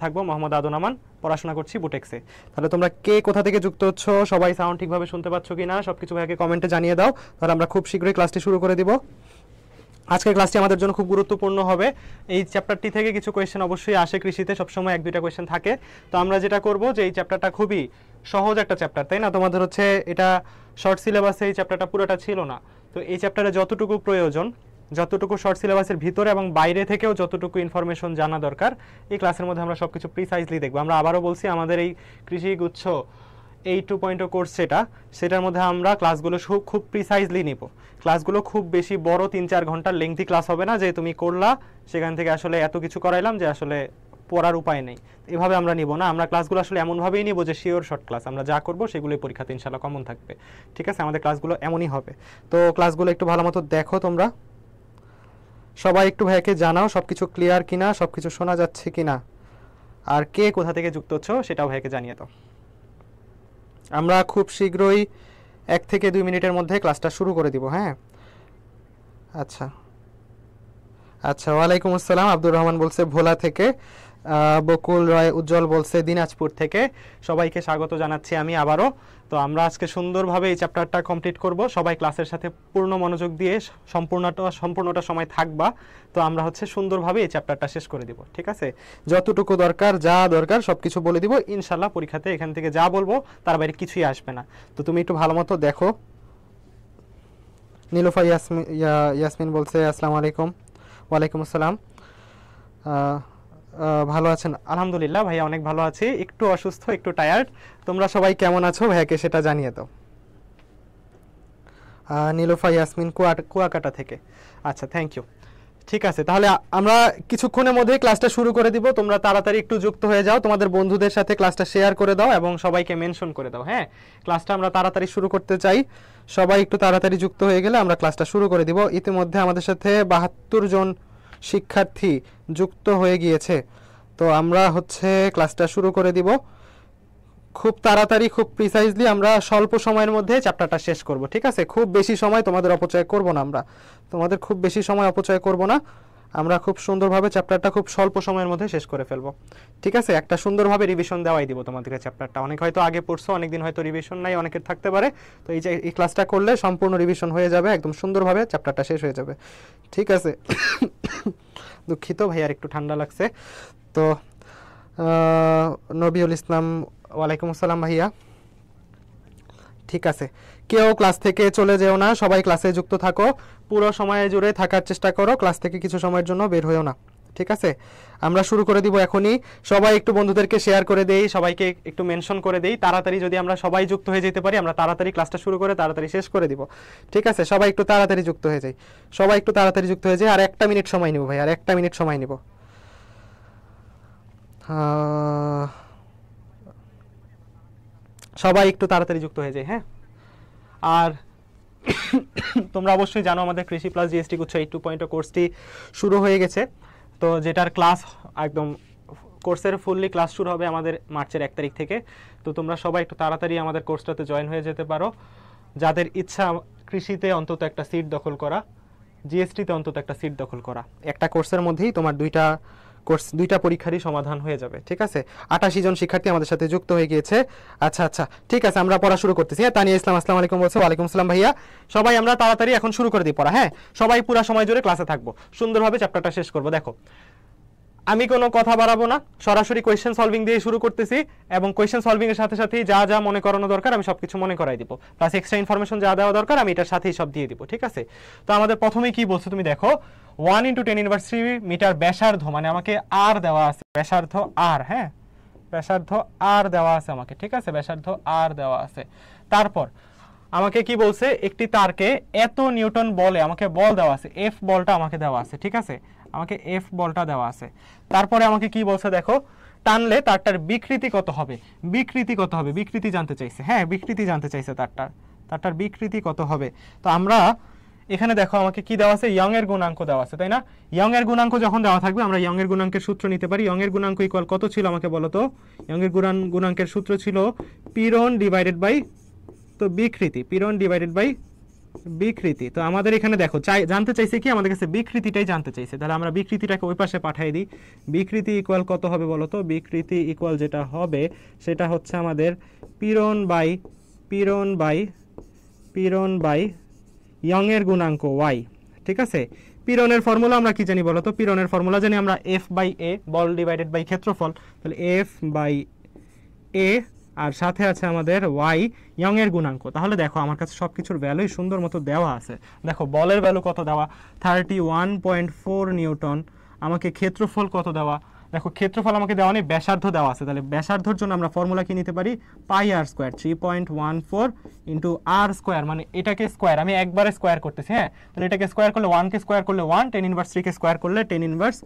থাকবো, মোহাম্মদ আদন আমান, পড়াশোনা করছি বুটেক্সে। তাহলে তোমরা কে কোথা থেকে যুক্ত হচ্ছ, সবাই সাউন্ড ঠিকভাবে শুনতে পাচ্ছ কিনা সবকিছু ভাইকে কমেন্টে জানিয়ে দাও, তাহলে আমরা খুব শীঘ্রই ক্লাসটি শুরু করে দিব। আজকের ক্লাসটি আমাদের জন্য খুব গুরুত্বপূর্ণ হবে। এই চ্যাপ্টারটি থেকে কিছু কোয়েশ্চেন অবশ্যই আসে, কৃষিতে সবসময় 1-2টা কোয়েশ্চেন থাকে। তো আমরা যেটা করব যে এই চ্যাপ্টারটা খুবই সহজ একটা চ্যাপ্টার, তাই না? তোমাদের হচ্ছে এটা শর্ট সিলেবাসে এই চ্যাপ্টারটা পুরোটা ছিল না। তো এই চ্যাপ্টারে যতটুকু প্রয়োজন, যতটুকু শর্ট সিলেবাসের ভিতরে এবং বাইরে থেকেও যতটুকু ইনফরমেশন জানা দরকার, এই ক্লাসের মধ্যে আমরা সবকিছু প্রিসাইজলি দেখব। আমরা আবারও বলছি, আমাদের এই কৃষি গুচ্ছ এই 2.0 কোর্স সেটার মধ্যে আমরা ক্লাসগুলো খুব প্রিসাইজলি নিব। ক্লাসগুলো খুব বেশি বড় 3-4 ঘন্টার লেংথি ক্লাস হবে না, যে তুমি করলা সেখান থেকে আসলে এত কিছু করাইলাম যে আসলে পড়ার উপায় নেই, এভাবে আমরা নিব না। আমরা ক্লাসগুলো আসলে এমনভাবেই নিব যে শিওর শর্ট ক্লাস, আমরা যা করবো সেগুলোই পরীক্ষাতে ইনশাল্লাহ কমন থাকবে। ঠিক আছে, আমাদের ক্লাসগুলো এমনই হবে। তো ক্লাসগুলো একটু ভালো মতো দেখো তোমরা সবাই, একটু ভাইকে জানাও সবকিছু ক্লিয়ার কিনা, সবকিছু শোনা যাচ্ছে কিনা, আর কে কোথা থেকে যুক্ত হচ্ছ সেটাও ভাইকে জানিয়ে দাও। আমরা খুব শীঘ্রই 1 থেকে 2 মিনিটের মধ্যে ক্লাসটা শুরু করে দিব। হ্যাঁ, আচ্ছা আচ্ছা, ওয়ালাইকুম আসসালাম। আব্দুর রহমান বলছে ভোলা থেকে, বকুল রায় উজ্জ্বল বলছে দিনাজপুর থেকে। সবাইকে স্বাগত জানাচ্ছি আমি আবারও। তো আমরা আজকে সুন্দরভাবে এই চ্যাপ্টারটা কমপ্লিট করব। সবাই ক্লাসের সাথে পূর্ণ মনোযোগ দিয়ে সম্পূর্ণটা সময় থাকবা। তো আমরা হচ্ছে সুন্দরভাবে এই চ্যাপ্টারটা শেষ করে দিব। ঠিক আছে, যতটুকু দরকার, যা দরকার সব কিছু বলে দিব ইনশাল্লাহ। পরীক্ষাতে এখান থেকে যা বলবো তার বাইরে কিছুই আসবে না। তো তুমি একটু ভালো মতো দেখো। নীলুফা ইয়াসমিন বলছে আসসালামু আলাইকুম। ওয়ালাইকুম আসসালাম। ভালো আছেন? আলহামদুলিল্লাহ ভাইয়া, অনেক ভালো আছি, একটু অসুস্থ, একটু টায়ার্ড। তোমরা সবাই কেমন আছো ভাইয়াকে সেটা জানিয়ে দাও। নীলুফা ইয়াসমিন কুয়াকাটা থেকে। আচ্ছা, থ্যাংক ইউ। ঠিক আছে, তাহলে আমরা কিছুক্ষণের মধ্যেই ক্লাসটা শুরু করে দিব। তোমরা তাড়াতাড়ি একটু যুক্ত হয়ে যাও, তোমাদের বন্ধুদের সাথে ক্লাসটা শেয়ার করে দাও এবং সবাইকে মেনশন করে দাও। হ্যাঁ, ক্লাসটা আমরা তাড়াতাড়ি শুরু করতে চাই। সবাই একটু তাড়াতাড়ি যুক্ত হয়ে গেলে আমরা ক্লাসটা শুরু করে দিব। ইতিমধ্যে আমাদের সাথে 72 জন শিক্ষার্থী যুক্ত হয়ে গিয়েছে। তো আমরা হচ্ছে ক্লাসটা শুরু করে দিব খুব তাড়াতাড়ি, খুব প্রিসাইজলি। আমরা স্বল্প সময়ের মধ্যে চ্যাপ্টারটা শেষ করব। ঠিক আছে, খুব বেশি সময় তোমাদের অপচয় করব না, আমরা তোমাদের খুব বেশি সময় অপচয় করব না। আমরা খুব সুন্দরভাবে চ্যাপ্টারটা খুব স্বল্প সময়ের মধ্যে শেষ করে ফেলবো। ঠিক আছে, একটা সুন্দরভাবে রিভিশন দেওয়াই দিব তোমাদেরকে চ্যাপ্টারটা। অনেক হয়তো আগে পড়ছো, অনেকদিন হয়তো রিভিশন নাই অনেকের থাকতে পারে। তো এই ক্লাসটা করলে সম্পূর্ণ রিভিশন হয়ে যাবে, একদম সুন্দরভাবে চ্যাপ্টারটা শেষ হয়ে যাবে। ঠিক আছে, দুঃখিত ভাইয়ার একটু ঠান্ডা লাগছে। তো নবিউল ইসলাম, ওয়ালাইকুম আসসালাম ভাইয়া। ঠিক আছে, কেউ ক্লাস থেকে চলে যেও না, সবাই ক্লাসে যুক্ত থাকো, পুরো সময় জুড়ে থাকার চেষ্টা করো, ক্লাস থেকে কিছু সময়ের জন্য বের হয়েও না। ঠিক আছে, আমরা শুরু করে দিব এখনই। সবাই একটু বন্ধুদেরকে শেয়ার করে দেই, সবাইকে একটু মেনশন করে দেই। তাড়াতাড়ি যদি আমরা সবাই যুক্ত হয়ে যেতে পারি, আমরা তাড়াতাড়ি ক্লাসটা শুরু করে তাড়াতাড়ি শেষ করে দিব। ঠিক আছে, সবাই একটু তাড়াতাড়ি যুক্ত হয়ে যাই, সবাই একটু তাড়াতাড়ি যুক্ত হয়ে যায়। আর 1 মিনিট সময় নিব ভাই, আর 1 মিনিট সময় নিব। সবাই একটু তাড়াতাড়ি যুক্ত হয়ে যায়। হ্যাঁ, আর তোমরা অবশ্যই জানো আমাদের কৃষি প্লাস জিএসটি গুচ্ছ এই 2.0 কোর্সটি শুরু হয়ে গেছে। তো যেটার ক্লাস একদম কোর্সের ফুললি ক্লাস শুরু হবে আমাদের মার্চের 1 তারিখ থেকে। তো তোমরা সবাই একটু তাড়াতাড়ি আমাদের কোর্সটাতে জয়েন হয়ে যেতে পারো, যাদের ইচ্ছা কৃষিতে অন্তত একটা সিট দখল করা, জিএসটিতে অন্তত একটা সিট দখল করা। একটা কোর্সের মধ্যেই তোমার দুইটা পরীক্ষারই সমাধান হয়ে যাবে। ঠিক আছে, 88 জন শিক্ষার্থী আমাদের সাথে যুক্ত হয়ে গিয়েছে। আচ্ছা আচ্ছা, ঠিক আছে, আমরা পড়া শুরু করতেছি। হ্যাঁ, তানিয়া ইসলাম আসসালামু আলাইকুম বলছে। ওয়ালাইকুম আসসালাম ভাইয়া। সবাই আমরা তাড়াতাড়ি এখন শুরু করে দিই পড়া। হ্যাঁ, সবাই পুরো সময় জুড়ে ক্লাসে থাকবো, সুন্দরভাবে চ্যাপ্টারটা শেষ করবো। দেখো, আমি কোনো কথা বাড়াবো না, সরাসরি কোয়েশ্চেন সলভিং দিয়ে শুরু করতেছি এবং কোয়েশ্চেন সলভিং এর সাথে সাথেই যা যা মনে করানো দরকার আমি সবকিছু মনে করাই দিব, প্লাস এক্সট্রা ইনফরমেশন যা দেওয়া দরকার আমি এটার সাথেই সব দিয়ে দিব। ঠিক আছে, তো আমাদের প্রথমেই কি বলছো তুমি দেখো, 1 × 10³ মিটার ব্যাসার্ধ, মানে আমাকে আর দেওয়া আছে, ব্যাসার্ধ আর। হ্যাঁ, ব্যাসার্ধ আর দেওয়া আছে আমাকে। ঠিক আছে, ব্যাসার্ধ আর দেওয়া আছে। তারপর আমাকে কি বলছে, একটি তারকে এত নিউটন বলে, আমাকে বল দেওয়া আছে, এফ বলটা আমাকে দেওয়া আছে। ঠিক আছে, আমাকে এফ বলটা দেওয়া আছে। তারপরে আমাকে কি বলছে দেখো, টানলে তারটার বিকৃতি কত হবে, বিকৃতি কত হবে, বিকৃতি জানতে চাইছে। হ্যাঁ, বিকৃতি জানতে চাইছে, তারটার বিকৃতি কত হবে। তো আমরা এখানে দেখো আমাকে কি দেওয়া আছে, ইয়ং এর গুণাঙ্ক দেওয়া আছে, তাই না? ইয়ং এর গুণাঙ্ক যখন দেওয়া থাকবে আমরা ইয়ং এর গুণাঙ্কের সূত্র নিতে পারি। ইয়ং এর গুণাঙ্ক ইকুয়াল কত ছিল আমাকে বলো তো? ইয়ং এর গুণাঙ্কের সূত্র ছিল পীড়ন ডিভাইডেড বাই, তো বিকৃতি, পীড়ন ডিভাইডেড বাই বিকৃতি। তো আমাদের এখানে দেখো জানতে চাইছে কি, আমাদের কাছে বিকৃতিটাই জানতে চাইছে, তাহলে আমরা বিকৃতিটাকে ওই পাশে পাঠিয়ে দিই। বিকৃতি ইকুয়াল কত হবে বলো তো? বিকৃতি ইকুয়াল যেটা হবে সেটা হচ্ছে আমাদের পীড়ন বাই ইয়ং এর গুণাঙ্ক y। ঠিক আছে, পীড়নের ফর্মুলা আমরা কি জানি বলো তো? পীড়নের ফর্মুলা জানি আমরা F/A, বল ডিভাইডেড বাই ক্ষেত্রফল। তাহলে F/A আর সাথে আছে আমাদের y, ইয়ং এর গুণাঙ্ক। তাহলে দেখো আমার কাছে সব কিছুর ভ্যালুই সুন্দর মতো দেওয়া আছে। দেখো বলের ভ্যালু কত দেওয়া, 31.4 নিউটন। আমাকে ক্ষেত্রফল কত দেওয়া, দেখো ক্ষেত্রফল আমাকে দেওয়া নেই, ব্যাসার্ধ দেওয়া আছে। তাহলে ব্যাসার্ধর জন্য আমরা ফর্মুলা কি নিতে পারি? পাই আর স্কোয়ার, 3.14 ইন্টু আর স্কোয়ার, মানে এটাকে স্কোয়ার, আমি একবারে স্কোয়ার করতেছি। হ্যাঁ, তাহলে এটাকে স্কোয়ার করলে 1 কে স্কোয়ার করলে 1, টেন ইনভার্স 3 কে স্কোয়ার করলে টেন ইনভার্স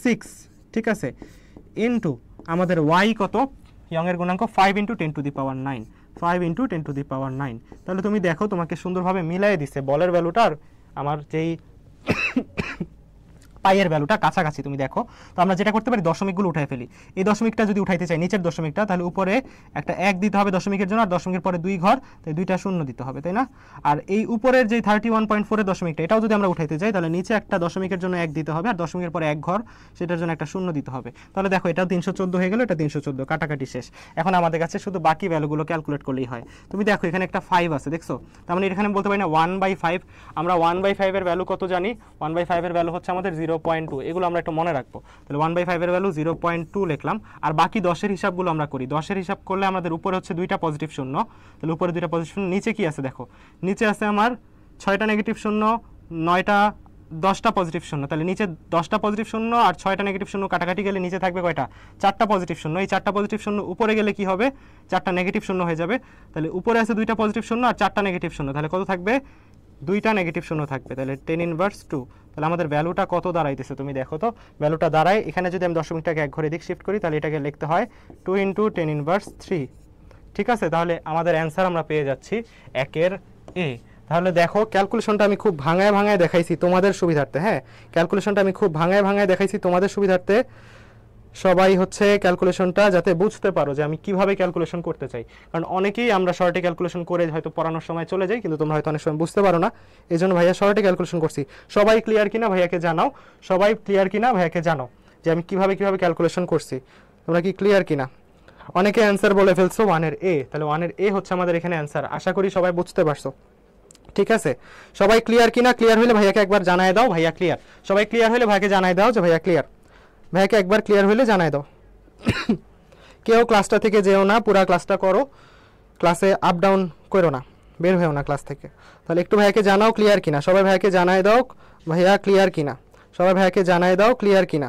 6। ঠিক আছে, ইন্টু আমাদের y কত, ইয়ং এর গুণাঙ্ক 5 into 10 to the power 9, 5 into 10 to the power 9। তাহলে তুমি দেখো তোমাকে সুন্দরভাবে মিলাই দিচ্ছে বলের ভ্যালুটার আমার যেই পাইয়ের ভ্যালুটা কাছাকাছি। তুমি দেখো, তো আমরা যেটা করতে পারি দশমিকগুলো উঠাই ফেলি। এই দশমিকটা যদি উঠাইতে চাই, নিচের দশমিকটা, তাহলে উপরে একটা 1 দিতে হবে দশমিকের জন্য, আর দশমিকের পরে 2 ঘর, তাই 2টা শূন্য দিতে হবে, তাই না? আর এই উপরের যে 31.4 এর দশমিকটা, এটাও যদি আমরা উঠাইতে চাই, তাহলে নিচে একটা দশমিকের জন্য 1 দিতে হবে, আর দশমিকের পরে 1 ঘর, সেটার জন্য একটা শূন্য দিতে হবে। তাহলে দেখো এটাও 314 হয়ে গেল, এটা 314, কাটাকাটি শেষ। এখন আমাদের কাছে শুধু বাকি ভ্যালুগুলো ক্যালকুলেট করলেই হয়। তুমি দেখো এখানে একটা 5 আছে, দেখছো? তার মানে এখানে বলতে পারি না 1/5। আমরা 1/5 এর ভ্যালু কত জানি? 1/5 এর ভ্যালু হচ্ছে আমাদের 0.2। এগুলো আমরা একটু মনে রাখবো। তাহলে 1/5 এর ভ্যালু 0.2 লিখলাম। আর বাকি 10 এর হিসাবগুলো আমরা করি। 10 এর হিসাব করলে আমাদের উপরে হচ্ছে 2টা পজিটিভ শূন্য, তাহলে উপরে 2টা পজিটিভ শূন্য, নিচে কি আছে দেখো? নিচে আছে আমার 6টা নেগেটিভ শূন্য, 9টা 10টা পজিটিভ শূন্য। তাহলে নিচে 10টা পজিটিভ শূন্য আর 6টা নেগেটিভ শূন্য কাটাকাটি গেলে নিচে থাকবে কয়টা? 4টা পজিটিভ শূন্য। এই 4টা পজিটিভ শূন্য উপরে গেলে কি হবে? 4টা নেগেটিভ শূন্য হয়ে যাবে। তাহলে উপরে আছে 2টা পজিটিভ শূন্য আর 4টা নেগেটিভ শূন্য, তাহলে কত থাকবে? 2টা নেগেটিভ শূন্য থাকবে। তাহলে 10 ইনভার্স 2। তাহলে আমাদের ভ্যালুটা কত দাঁড়াইতেছে তুমি দেখো তো? ভ্যালুটা দাঁড়ায়, এখানে যদি আমি দশমিকটাকে এক ঘরে দিক শিফট করি, তাহলে এটাকে লিখতে হয় 2 ইন্টু 10 ইনভার্স 3। ঠিক আছে, তাহলে আমাদের অ্যান্সার আমরা পেয়ে যাচ্ছি 1-এর A। তাহলে দেখো ক্যালকুলেশনটা আমি খুব ভাঙায় ভাঙায় দেখাইছি তোমাদের সুবিধার্থে। হ্যাঁ, ক্যালকুলেশনটা আমি খুব ভাঙায় ভাঙায় দেখাইছি তোমাদের সুবিধার্থে। সবাই হচ্ছে ক্যালকুলেশনটা যাতে বুঝতে পারো যে আমি কিভাবে ক্যালকুলেশন করতে চাই, কারণ অনেকেই আমরা শর্টে ক্যালকুলেশন করে হয়তো পড়ানোর সময় চলে যাই, কিন্তু তোমরা হয়তো অনেক সময় বুঝতে পারো না। এই জন্য ভাইয়া শর্টে ক্যালকুলেশন করছি। সবাই ক্লিয়ার কিনা ভাইয়াকে জানাও, সবাই ক্লিয়ার কিনা ভাইয়াকে জানাও যে আমি কিভাবে ক্যালকুলেশন করছি। তোমরা কি ক্লিয়ার কিনা? অনেকে অ্যান্সার বলে ফেলছো 1-এর A। তাহলে 1-এর A হচ্ছে আমাদের এখানে অ্যান্সার। আশা করি সবাই বুঝতে পারছো। ঠিক আছে, সবাই ক্লিয়ার কিনা? ক্লিয়ার হলে ভাইয়াকে একবার জানায় দাও ভাইয়া ক্লিয়ার। সবাই ক্লিয়ার হলে ভাইয়াকে জানায় দাও যে ভাইয়া ক্লিয়ার। ভাইয়াকে একবার ক্লিয়ার হলে জানায় দাও। কেউ ক্লাসটা থেকে যেও না, পুরা ক্লাসটা করো, ক্লাসে আপ ডাউন করো না, বের হয়েও না ক্লাস থেকে। তাহলে একটু ভাইয়াকে জানাও ক্লিয়ার কিনা। সবাই ভাইয়াকে জানায় দাও ভাইয়া ক্লিয়ার কিনা। সবাই ভাইয়াকে জানায় দাও ক্লিয়ার কিনা।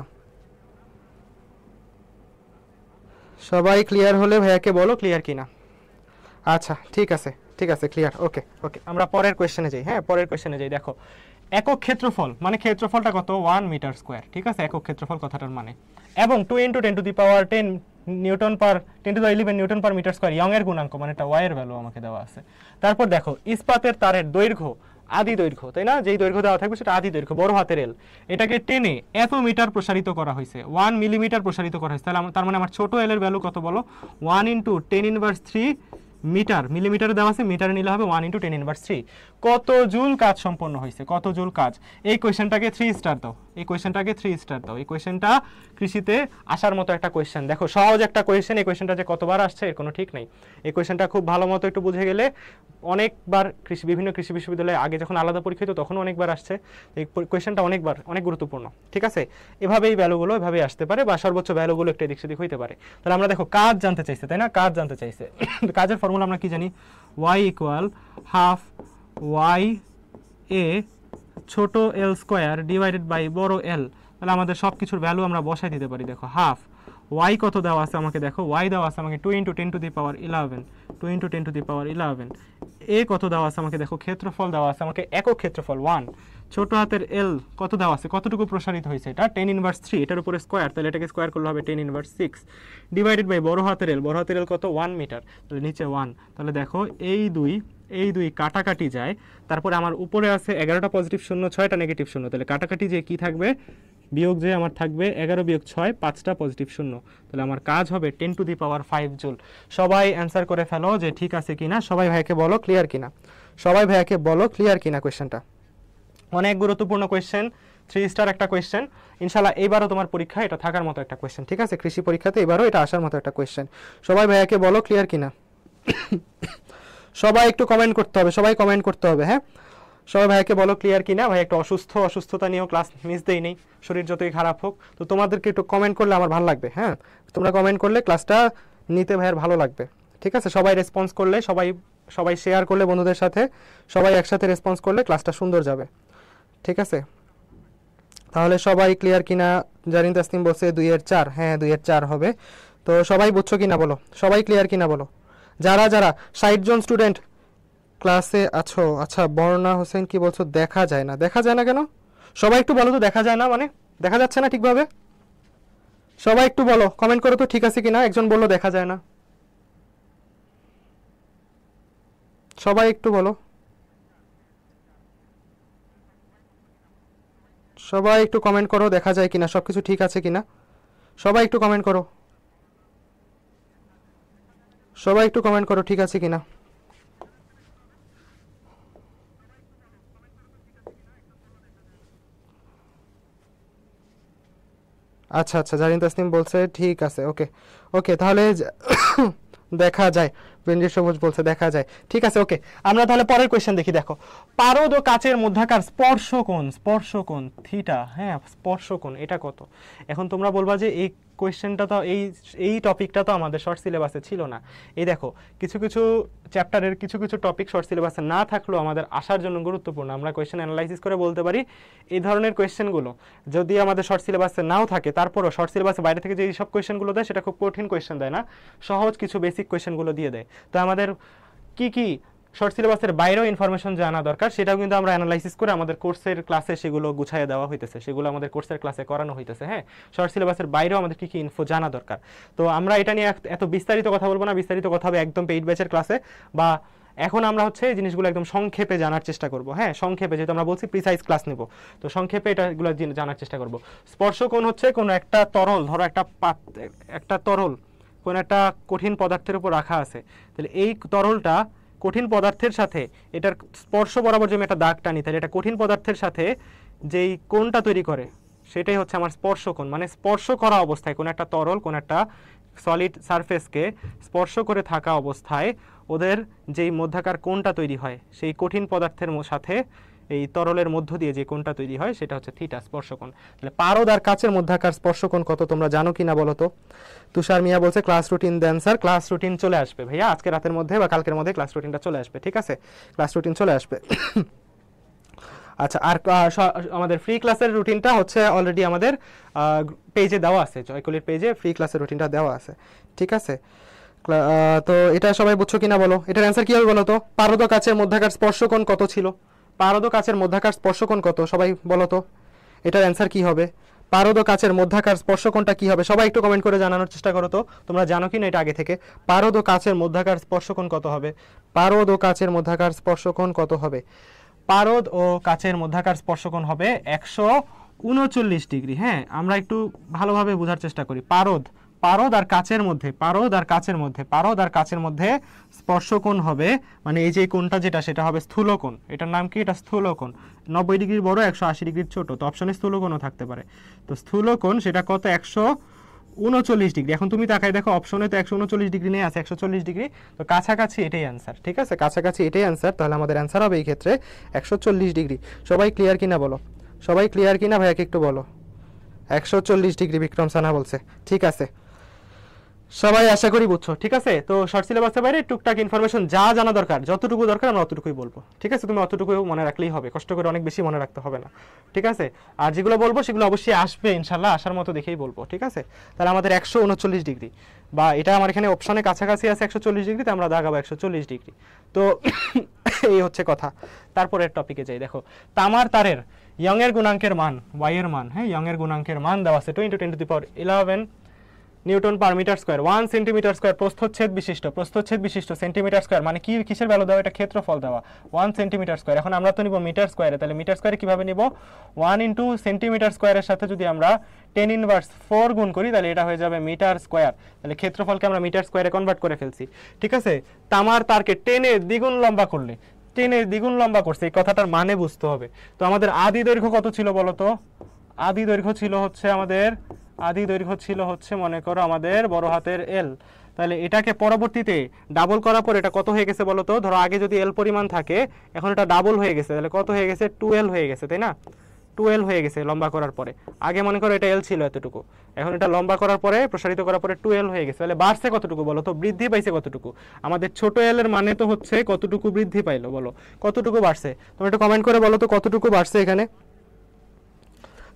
সবাই ক্লিয়ার হলে ভাইয়াকে বলো ক্লিয়ার কিনা। আচ্ছা ঠিক আছে, ঠিক আছে, ক্লিয়ার। ওকে ওকে, আমরা পরের কোয়েশ্চেনে যাই। হ্যাঁ, পরের কোয়েশ্চেনে যাই। দেখো একক ক্ষেত্রফল, মানে ক্ষেত্রফলটা কত? 1 মিটার স্কোয়ার। ঠিক আছে, একক ক্ষেত্রফল কথাটার মানে, এবং 2 into 10 to the power 10 newton per 10 to the 11 newton per metre square, Young এর গুণাঙ্ক, মানে এটা ওয়াই এর ভ্যালু আমাকে দেওয়া আছে। তারপর দেখো ইস্পাতের তারের দৈর্ঘ্য, আদি দৈর্ঘ্য, তাই না? যেই দৈর্ঘ্য দেওয়া থাকবে সেটা আদি দৈর্ঘ্য, বড় হাতের এল। এটাকে টেনে এত মিটার প্রসারিত করা হয়েছে, 1 মিলিমিটার প্রসারিত করা হয়েছে। তাহলে তার মানে আমার ছোট এল এর ভ্যালু কত বলো? 1 ইন্টু 10 ইনভার্স 3 মিটার। মিলিমিটারে দেওয়া আছে, মিটারে নিলে হবে 1 ইন্টু 10 ইনভার্স 3। কত জুল কাজ সম্পন্ন হয়েছে? কত জুল কাজ? এই কোয়েশ্চেনটাকে 3 স্টার দাও। এই কোয়েশ্চেনটাকে 3 স্টার দাও। এই কোয়েশ্চেনটা কৃষিতে আসার মতো একটা কোয়েশ্চেন। দেখো সহজ একটা কোয়েশ্চেন। এই কোয়েশ্চেনটা যে কতবার আসছে এর কোনো ঠিক নেই। এই কোয়েশ্চেনটা খুব ভালো মতো একটু বুঝে গেলে, অনেকবার বিভিন্ন কৃষি বিশ্ববিদ্যালয়ে আগে যখন আলাদা পরীক্ষা হতো তখনও অনেকবার আসছে। এই কোয়েশ্চেনটা অনেকবার, অনেক গুরুত্বপূর্ণ। ঠিক আছে, এভাবেই ভ্যালুগুলো এভাবেই আসতে পারে, বা সর্বোচ্চ ভ্যালুগুলো একটু এদিক সেদিক হইতে পারে। তাহলে আমরা দেখো কাজ জানতে চাইছে, তাই না? কাজ জানতে চাইছে। কাজের ফর্মুলা আমরা কি জানি? y equal half Y A ছোট এল স্কোয়ার ডিভাইডেড বাই বড় এল। তাহলে আমাদের সব কিছুর ভ্যালু আমরা বসাই দিতে পারি। দেখো হাফ ওয়াই কত দেওয়া আছে আমাকে? দেখো ওয়াই দেওয়া আছে আমাকে 2 into 10 to the power 11, 2 into 10 to the power 11। এ কত দেওয়া আছে আমাকে? দেখো ক্ষেত্রফল দেওয়া আছে আমাকে, একক ক্ষেত্রফল 1। ছোট হাতের এল কত দেওয়া আছে? কতটুকু প্রসারিত হয়েছে? এটা 10 ইনভার্স 3, এটার উপরে স্কোয়ার, তাহলে এটাকে স্কোয়ার করলে হবে 10 ইনভার্স 6 ডিভাইডেড বাই বড় হাতের এল। বড় হাতের এল কত? 1 মিটার, তাহলে নিচে 1। তাহলে দেখো এই দুই কাটাকাটি যায়। তারপরে আমার উপরে আছে 11টা পজিটিভ শূন্য, 6টা নেগেটিভ শূন্য, তাহলে কাটাকাটি যে কি থাকবে? বিয়োগ যে আমার থাকবে 11 বিয়োগ 6, 5টা পজিটিভ শূন্য। তাহলে আমার কাজ হবে 10 টু দি পাওয়ার 5 জুল। সবাই অ্যান্সার করে ফেলো যে ঠিক আছে কিনা। সবাই ভাইকে বলো ক্লিয়ার কিনা। সবাই ভাইয়াকে বলো ক্লিয়ার কিনা কোয়েশ্চেনটা। অনেক গুরুত্বপূর্ণ কোয়েশ্চেন, 3 স্টার একটা কোয়েশ্চেন। ইনশাল্লাহ এবারও তোমার পরীক্ষা এটা থাকার মতো একটা কোয়েশ্চেন, ঠিক আছে? কৃষি পরীক্ষাতে এবারও এটা আসার মতো একটা কোয়েশ্চেন। সবাই ভাইয়াকে বলো ক্লিয়ার কিনা। সবাই একটু কমেন্ট করতে হবে, সবাই কমেন্ট করতে হবে, হ্যাঁ? সবাই ভাইয়াকে বলো ক্লিয়ার কিনা। ভাই একটা অসুস্থতা নিয়েও ক্লাস মিস দেই নেই, শরীর যতই খারাপ হোক। তো তোমাদেরকে একটু কমেন্ট করলে আমার ভালো লাগবে, হ্যাঁ? তোমরা কমেন্ট করলে ক্লাসটা নিতে ভাইয়ের ভালো লাগবে, ঠিক আছে? সবাই রেসপন্স করলে, সবাই শেয়ার করলে বন্ধুদের সাথে, সবাই একসাথে রেসপন্স করলে ক্লাসটা সুন্দর যাবে, ঠিক আছে? তাহলে সবাই ক্লিয়ার কিনা। জারিন তাসনিম বলছে 2 এর 4, হ্যাঁ 2 এর 4 হবে। তো সবাই বুঝছো কিনা বলো, সবাই ক্লিয়ার কিনা বলো। যারা 60 জন স্টুডেন্ট ক্লাসে আছো, আচ্ছা বর্ণা হোসেন কি বলছো দেখা যায় না? দেখা যায় না কেন? সবাই একটু বলো তো দেখা যায় না মানে? দেখা যাচ্ছে না ঠিকভাবে? সবাই একটু বলো, কমেন্ট করো তো ঠিক আছে কিনা। একজন বললো দেখা যায় না, সবাই একটু বলো, সবাই একটু কমেন্ট করো দেখা যায় কিনা, সবকিছু ঠিক আছে কিনা। সবাই একটু কমেন্ট করো, সবাই একটু কমেন্ট করো ঠিক আছে কিনা। আচ্ছা আচ্ছা, জারিন তাসনিম বলছে ঠিক আছে, ওকে ওকে, তাহলে দেখা যায়। বেঞ্জির সবুজ বলছে দেখা যায়, ঠিক আছে ওকে। আমরা তাহলে পরের কোয়েশ্চেন দেখি। দেখো, পারদ ও কাচের মধ্যাকার স্পর্শকোণ থিটা, হ্যাঁ স্পর্শকোণ এটা কত? এখন তোমরা বলবা যে এই কোয়েশ্চেনটা তো এই টপিকটা তো আমাদের শর্ট সিলেবাসে ছিল না। এই দেখো, কিছু কিছু চ্যাপ্টারের কিছু কিছু টপিক শর্ট সিলেবাসে না থাকলেও আমাদের আসার জন্য গুরুত্বপূর্ণ। আমরা কোয়েশ্চেন অ্যানালাইসিস করে বলতে পারি এই ধরনের কোয়েশ্চেনগুলো যদি আমাদের শর্ট সিলেবাসে নাও থাকে, তারপরও শর্ট সিলেবাসে বাইরে থেকে যে সব কোয়েশ্চেনগুলো দেয় সেটা খুব কঠিন কোয়েশ্চেন দেয় না, সহজ কিছু বেসিক কোয়েশ্চেনগুলো দিয়ে দেয়। তো আমাদের কি কি শর্ট সিলেবাসের বাইরেও ইনফরমেশন জানা দরকার, সেটাও কিন্তু আমরা অ্যানালাইসিস করে আমাদের কোর্সের ক্লাসে সেগুলো গুছিয়ে দেওয়া হইতেছে, সেগুলো আমাদের কোর্সের ক্লাসে করানো হইতেছে। হ্যাঁ, শর্ট সিলেবাসের বাইরেও আমাদের কি কি ইনফো জানা দরকার। তো আমরা এটা নিয়ে এত বিস্তারিত কথা বলবো না, বিস্তারিত কথা হবে একদম পেইড ব্যাচের ক্লাসে। বা এখন আমরা হচ্ছে এই জিনিসগুলো একদম সংক্ষেপে জানার চেষ্টা করব। হ্যাঁ, সংক্ষেপে, যেহেতু আমরা বলছি প্রিসাইজ ক্লাস নেব, তো সংক্ষেপে এগুলো জানার চেষ্টা করব। স্পর্শকোণ হচ্ছে কোনো একটা তরল, ধরো একটা তরল কোনো একটা কঠিন পদার্থের উপর রাখা আছে, তাহলে এই তরলটা কঠিন পদার্থের সাথে এটার স্পর্শ বরাবর যে আমি একটা দাগ টানি, তাহলে এটা কঠিন পদার্থের সাথে যেই কোণটা তৈরি করে সেটাই হচ্ছে আমার স্পর্শকোণ। মানে স্পর্শ করা অবস্থায় কোনো একটা তরল কোনো একটা সলিড সারফেসকে স্পর্শ করে থাকা অবস্থায় ওদের যেই মধ্যাকার কোণটা তৈরি হয়, সেই কঠিন পদার্থের সাথে এই তরলের মধ্য দিয়ে যে কোণটা তৈরি হয় সেটা হচ্ছে থিটা, স্পর্শকোণ। তাহলে পারদ আর কাচের মধ্যাকার স্পর্শকোণ কত তোমরা জানো কিনা বলো তো? তুষার মিয়া বলছে ক্লাস রুটিন দেন স্যার। ক্লাস রুটিন চলে আসবে ভাইয়া, আজকে রাতের মধ্যে বা কালকের মধ্যে ক্লাস রুটিনটা চলে আসবে, ঠিক আছে? ক্লাস রুটিন চলে আসবে। আচ্ছা, আর আমাদের ফ্রি ক্লাসের রুটিনটা হচ্ছে অলরেডি আমাদের পেজে দেওয়া আছে, জয়কলির পেজে ফ্রি ক্লাসের রুটিনটা দেওয়া আছে, ঠিক আছে? তো এটা সবাই বুঝছো কিনা বলো? এটার অ্যান্সার কি হবে বলো তো? পারদ ও কাচের মধ্যাকার স্পর্শকোণ কত ছিল? পারদ ও কাচের মধ্যাকার স্পর্শকোণ কত সবাই বলো তো? এটার অ্যান্সার কি হবে? পারদ ও কাচের মধ্যাকার স্পর্শকোণটা কি হবে? সবাই একটু কমেন্ট করে জানানোর চেষ্টা করো তো, তোমরা জানো কিনা এটা আগে থেকে। পারদ ও কাচের মধ্যাকার স্পর্শকোণ কত হবে? পারদ ও কাচের মধ্যাকার স্পর্শকোণ কত হবে? পারদ ও কাচের মধ্যাকার স্পর্শকোণ হবে 139 ডিগ্রি। হ্যাঁ, আমরা একটু ভালোভাবে বোঝার চেষ্টা করি। পারদ আর কাচের মধ্যে স্পর্শকোণ হবে, মানে এই যে কোণটা যেটা সেটা হবে স্থূলকোণ। এটার নাম কি? এটা স্থূলকোণ। 90 ডিগ্রির বড়, 180 ডিগ্রির ছোট, তো অপশনে স্থূলকোণও থাকতে পারে। তো স্থূলকোণ সেটা কত? 139 ডিগ্রি। এখন তুমি তাকায় দেখো, অপশনে তো 139 ডিগ্রি নেই, আছে 140 ডিগ্রি। তো কাছাকাছি এটাই অ্যান্সার, ঠিক আছে? কাছাকাছি এটাই অ্যান্সার। তাহলে আমাদের অ্যান্সার হবে এই ক্ষেত্রে 140 ডিগ্রি। সবাই ক্লিয়ার কিনা বলো, সবাই ক্লিয়ার কিনা ভাইয়াকে একটু বলো। 140 ডিগ্রি বিক্রম সানা বলছে, ঠিক আছে? সবাই আশা করি বুঝছো, ঠিক আছে? তো শর্ট সিলেবাসের বাইরে টুকটাক ইনফরমেশন যা জানা দরকার, যতটুকু দরকার আমরা অতটুকুই বলবো, ঠিক আছে? তুমি অতটুকু মনে রাখলেই হবে, কষ্ট করে অনেক বেশি মনে রাখতে হবে না, ঠিক আছে? আর যেগুলো বলবো সেগুলো অবশ্যই আসবে ইনশাল্লাহ, আসার মতো দেখেই বলবো, ঠিক আছে? তাহলে আমাদের 139 ডিগ্রি, বা এটা আমার এখানে অপশনে কাছাকাছি আছে 140 ডিগ্রিতে, আমরা দাগাবো 140 ডিগ্রি। তো এই হচ্ছে কথা। তারপরের টপিকে যাই। দেখো, তামার তারের ইয়ং এর গুণাঙ্কের মান, ওয়াই এর মান, হ্যাঁ ইয়ং এর গুণাঙ্কের মান দেওয়া আছে 20 × 10⁻11 newton per metre square. 1 centimetre square প্রস্থচ্ছেদ বিশিষ্ট সেন্টিমিটার স্কয়ার, মানে কি কিসের ভ্যালু দেওয়া? এটা ক্ষেত্রফল দেওয়া 1 সেন্টিমিটার স্কয়ার। এখন আমরা তো নিব মিটার স্কয়ারে, তাহলে মিটার স্কয়ারে কিভাবে নিব? 1 × সেন্টিমিটার স্কয়ারের সাথে যদি আমরা 10⁻4 গুণ করি তাহলে এটা হয়ে যাবে মিটার স্কয়ার। তাহলে ক্ষেত্রফলকে আমরা মিটার স্কয়ারে কনভার্ট করে ফেলছি, ঠিক আছে? তামার তারকে 10 দ্বিগুণ লম্বা করলে টেনে দ্বিগুণ লম্বা করছে, এই কথাটার মানে বুঝতে হবে। তো আমাদের আদি দৈর্ঘ্য কত ছিল বলো তো? আদি দৈর্ঘ্য ছিল হচ্ছে আমাদের, আদি দৈর্ঘ্য ছিল হচ্ছে মনে করো আমাদের বড় হাতের এল। তাহলে এটাকে পরবর্তীতে ডাবল করার পর এটা কত হয়ে গেছে বলো তো? ধরো আগে যদি এল পরিমাণ থাকে, এখন এটা ডাবল হয়ে গেছে, তাহলে কত হয়ে গেছে? 2L হয়ে গেছে, তাই না? 2L হয়ে গেছে লম্বা করার পরে। আগে মনে করো এটা এল ছিল এতটুকু, এখন এটা লম্বা করার পরে প্রসারিত করার পরে 2L হয়ে গেছে। তাহলে বাড়ছে কতটুকু বলো তো? বৃদ্ধি পাইছে কতটুকু? আমাদের ছোট এল এর মানে তো হচ্ছে কতটুকু বৃদ্ধি পাইলো, বলো কতটুকু বাড়ছে? তোমরা একটু কমেন্ট করে বলো তো কতটুকু বাড়ছে এখানে।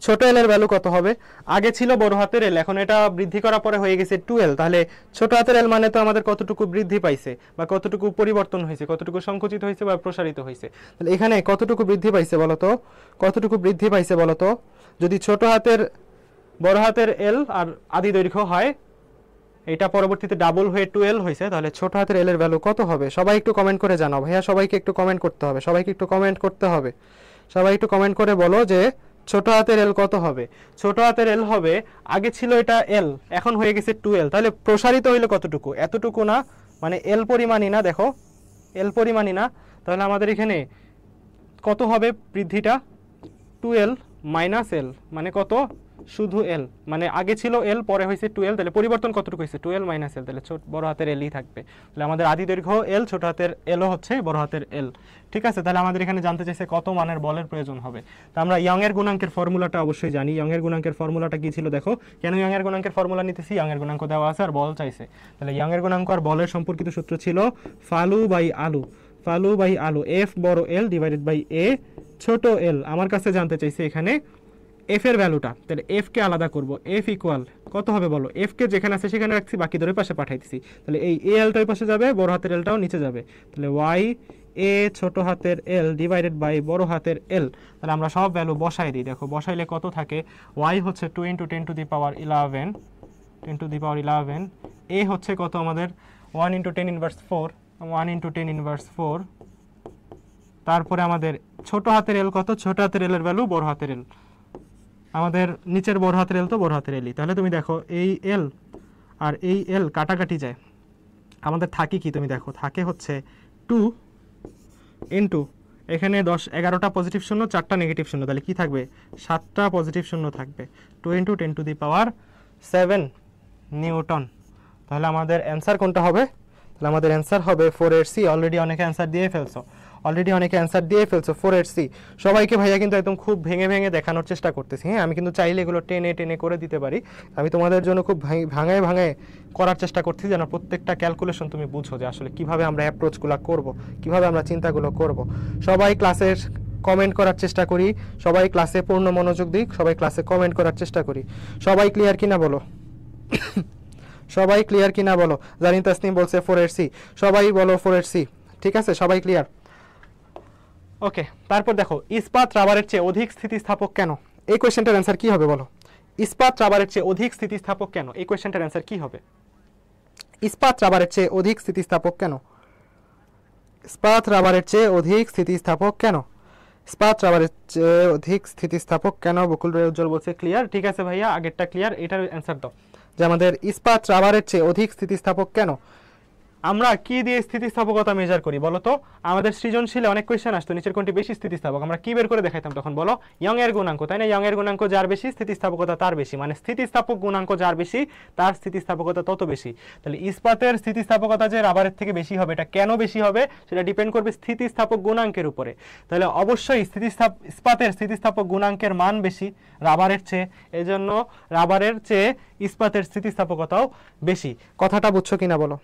ছোট এল এর ভ্যালু কত হবে? আগে ছিল বড় হাতের এল, এখন এটা বৃদ্ধি করার পরে হয়ে গেছে 2L। তাহলে ছোট হাতের এল মানে তো আমাদের কতটুকু বৃদ্ধি পাইছে বা কতটুকু পরিবর্তন হয়েছে, কতটুকু সংকুচিত হয়েছে বা প্রসারিত হয়েছে। তাহলে এখানে কতটুকু বৃদ্ধি পাইছে বলো তো? কতটুকু বৃদ্ধি পাইছে বলো তো? যদি ছোট হাতের বড় হাতের এল আর আদি দৈর্ঘ্য হয়, এটা পরবর্তীতে ডাবল হয়ে 2L হয়েছে, তাহলে ছোট হাতের এল এর ভ্যালু কত হবে? সবাই একটু কমেন্ট করে জানাও ভাইয়া, সবাইকে একটু কমেন্ট করতে হবে, সবাইকে একটু কমেন্ট করতে হবে। সবাই একটু কমেন্ট করে বলো যে ছোট হাতের এল কত হবে? ছোট হাতের এল হবে, আগে ছিল এটা এল, এখন হয়ে গেছে 2L। তাহলে প্রসারিত হইলে কতটুকু? এতটুকু না, মানে এল পরিমাণই না, দেখো এল পরিমাণই না। তাহলে আমাদের এখানে কত হবে বৃদ্ধিটা? 2L মাইনাস এল, মানে কত? শুধু এল, মানে আগে ছিল এল পরে হয়েছে 2L, তাহলে পরিবর্তন কতটুকু হয়েছে? 2L মাইনাস এল, তাহলে ছোট বড় হাতের এলই থাকবে। তাহলে আমাদের আদি দৈর্ঘ্য এল, ছোট হাতের এলও হচ্ছে বড় হাতের এল। ঠিক আছে, তাহলে আমাদের এখানে জানতে চাইছে কত মানের বলের প্রয়োজন হবে। তো আমরা ইয়ং এর গুণাঙ্কের ফর্মুলাটা অবশ্যই জানি। ইয়ং এর গুণাঙ্কের ফর্মুলাটা কি ছিল দেখো? কেন ইয়ং এর গুণাঙ্কের ফর্মুলা নিতেছি? ইয়ং এর গুণাঙ্ক দেওয়া আছে আর বল চাইছে। তাহলে ইয়ং এর গুণাঙ্ক আর বলের সম্পর্কিত সূত্র ছিল ফালু বাই আলু, ফালু বাই আলু, এফ বড় এল ডিভাইডেড বাই এ ছোট এল। আমার কাছে জানতে চাইছে এখানে এফ এর ভ্যালুটা, তাহলে এফ কে আলাদা করব। এফ ইকুয়াল কত হবে বলো? এফ কে যেখানে আছে সেখানে রাখছি, বাকি ধরে পাশে পাঠাইতেছি। তাহলে এই এ এলটা ওই পাশে যাবে, বড় হাতের এলটাও নিচে যাবে। তাহলে ওয়াই এ ছোট হাতের এল ডিভাইডেড বাই বড় হাতের এল। তাহলে আমরা সব ভ্যালু বসাই দিই। দেখো বসাইলে কত থাকে? ওয়াই হচ্ছে 2 × 10⁻11, 10⁻11। এ হচ্ছে কত আমাদের? 1 × 10⁻4, 1 × 10⁻4। তারপরে আমাদের ছোট হাতের এল কত? ছোট হাতের এল এর ভ্যালু বড় হাতের এল, আমাদের নিচের বড় হাতের এল তো বড় হাতের এলই। তাহলে তুমি দেখো এই এল আর এই এল কাটাকাটি যায়, আমাদের থাকে কি? তুমি দেখো থাকে হচ্ছে 2 ইন্টু এখানে 10 11টা পজিটিভ শূন্য, 4টা নেগেটিভ শূন্য, তাহলে কি থাকবে? 7টা পজিটিভ শূন্য থাকবে। 2 × 10⁻7 নিউটন। তাহলে আমাদের অ্যান্সার কোনটা হবে? তাহলে আমাদের অ্যান্সার হবে 4/C। অলরেডি অনেকে অ্যান্সার দিয়ে ফেলছো, অলরেডি অনেকে অ্যান্সার দিয়ে ফেলছো 4/C। সবাইকে ভাইয়া কিন্তু একদম খুব ভেঙে ভেঙে দেখানোর চেষ্টা করতেছি। হ্যাঁ, আমি কিন্তু চাইলে এগুলো টেনে টেনে করে দিতে পারি। আমি তোমাদের জন্য খুব ভাঙায় ভাঙায় করার চেষ্টা করছি যেন প্রত্যেকটা ক্যালকুলেশন তুমি বুঝো যে আসলে কিভাবে আমরা অ্যাপ্রোচগুলো করব, কিভাবে আমরা চিন্তাগুলো করব। সবাই ক্লাসের কমেন্ট করার চেষ্টা করি, সবাই ক্লাসে পূর্ণ মনোযোগ দিক, সবাই ক্লাসে কমেন্ট করার চেষ্টা করি। সবাই ক্লিয়ার কিনা বলো? সবাই ক্লিয়ার কিনা বলো? জারিন তাসনিম বলছে 4/C, সবাই বলো 4/C। ঠিক আছে, সবাই ক্লিয়ার? ওকে, তারপর দেখো ইস্পাত রাবারের চেয়ে অধিক স্থিতিস্থাপক কেন? এই কোয়েশ্চেনটার অ্যান্সার কি হবে বলো? ইস্পাত রাবারের চেয়ে অধিক স্থিতিস্থাপক কেন? এই কোয়েশ্চেনটার অ্যান্সার কি হবে? ইস্পাত রাবারের চেয়ে অধিক স্থিতিস্থাপক কেন? ইস্পাত রাবারের চেয়ে অধিক স্থিতিস্থাপক কেন? ইস্পাত রাবারের চেয়ে অধিক স্থিতিস্থাপক কেন? বকুল রায় উজ্জ্বল বলছে ক্লিয়ার। ঠিক আছে ভাইয়া, আগেরটা ক্লিয়ার, এটার অ্যান্সার দাও যে আমাদের ইস্পাত রাবারের চেয়ে অধিক স্থিতিস্থাপক কেন। আমরা কি দিয়ে স্থিতিস্থাপকতা মেজার করি বলো তো? আমাদের সৃজনশীলে অনেক কোয়েশ্চেন আসতো নিচের কোনটি বেশি স্থিতিস্থাপক, আমরা কি বের করে দেখাইতাম তখন বলো? ইয়ং এর গুণাঙ্ক, তাই না? ইয়ং এর গুণাঙ্ক যার বেশি স্থিতিস্থাপকতা তার বেশি, মানে স্থিতিস্থাপক গুণাঙ্ক যার বেশি তার স্থিতিস্থাপকতা তত বেশি। তাহলে ইস্পাতের স্থিতিস্থাপকতা যে রাবারের থেকে বেশি হবে, এটা কেন বেশি হবে সেটা ডিপেন্ড করবে স্থিতিস্থাপক গুণাঙ্কের উপরে। তাহলে অবশ্যই ইস্পাতের স্থিতিস্থাপক গুণাঙ্কের মান বেশি রাবারের চেয়ে, এজন্য রাবারের চেয়ে ইস্পাতের স্থিতিস্থাপকতাও বেশি। কথাটা বুঝছো কিনা বলো?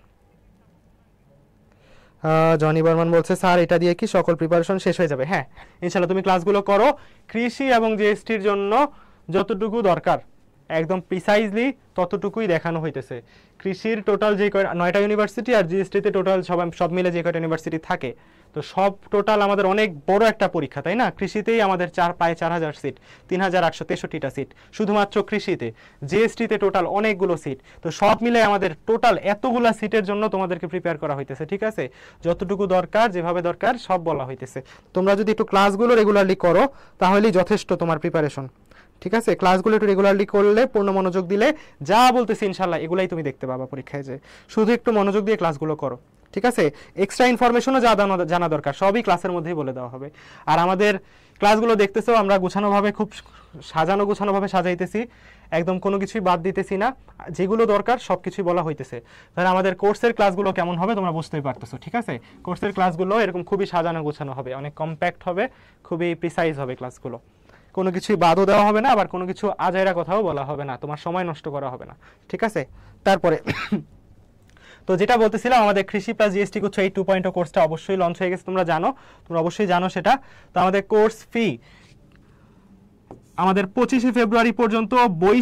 জনি বর্মন বলছে স্যার এটা দিয়ে কি সকল প্রিপারেশন শেষ হয়ে যাবে? হ্যাঁ ইনশাআল্লাহ, তুমি ক্লাসগুলো করো। কৃষি এবং জিএসটির জন্য যতটুকু দরকার একদম প্রিসাইজলি ততটুকুই দেখানো হইতেছে। কৃষির টোটাল যে 9টা ইউনিভার্সিটি আর জিএসটিতে টোটাল সব মিলে যে কয়টা ইউনিভার্সিটি থাকে, তো সব টোটাল আমাদের অনেক বড় একটা পরীক্ষা, তাই না? কৃষিতেই আমাদের প্রায় 4000 সিট, 3863টা সিট শুধুমাত্র কৃষিতে। জিএসটিতে টোটাল অনেকগুলো সিট, তো সব মিলে আমাদের টোটাল এতগুলা সিটের জন্য তোমাদেরকে প্রিপেয়ার করা হইতেছে। ঠিক আছে, যতটুকু দরকার যেভাবে দরকার সব বলা হইতেছে। তোমরা যদি একটু ক্লাসগুলো রেগুলারলি করো তাহলেই যথেষ্ট তোমার প্রিপারেশন। ঠিক আছে, ক্লাসগুলো একটু রেগুলারলি করলে, পূর্ণ মনোযোগ দিলে যা বলতেছি ইনশাল্লাহ এগুলাই তুমি দেখতে পাবা পরীক্ষায়। যে শুধু একটু মনোযোগ দিয়ে ক্লাসগুলো করো। ঠিক আছে? এক্সট্রা ইনফরমেশনও যা জানা দরকার সবই ক্লাসের মধ্যেই বলে দেওয়া হবে। আর আমাদের ক্লাসগুলো দেখতেছো আমরা গুছানোভাবে, খুব সাজানো গুছানোভাবে সাজাইতেছি, একদম কোনো কিছুই বাদ দিতেছি না, যেগুলো দরকার সব কিছুই বলা হইতেছে। তাহলে আমাদের কোর্সের ক্লাসগুলো কেমন হবে তোমরা বুঝতেই পারতেছো। ঠিক আছে, কোর্সের ক্লাসগুলো এরকম খুবই সাজানো গোছানো হবে, অনেক কম্প্যাক্ট হবে, খুবই প্রিসাইজ হবে ক্লাসগুলো, কোনো কিছুই বাদও দেওয়া হবে না, আবার কোনো কিছু আজাইরা কথাও বলা হবে না, তোমার সময় নষ্ট করা হবে না। ঠিক আছে, তারপরে তো যেটা বলতেছিলাম, আমাদের কৃষি প্লাস জিএসটি গুচ্ছ এই 2.0 কোর্সটা অবশ্যই লঞ্চ হয়ে গেছে, তোমরা অবশ্যই জানো সেটা। তো আমাদের কোর্স ফি আমাদের 25শে ফেব্রুয়ারি পর্যন্ত বই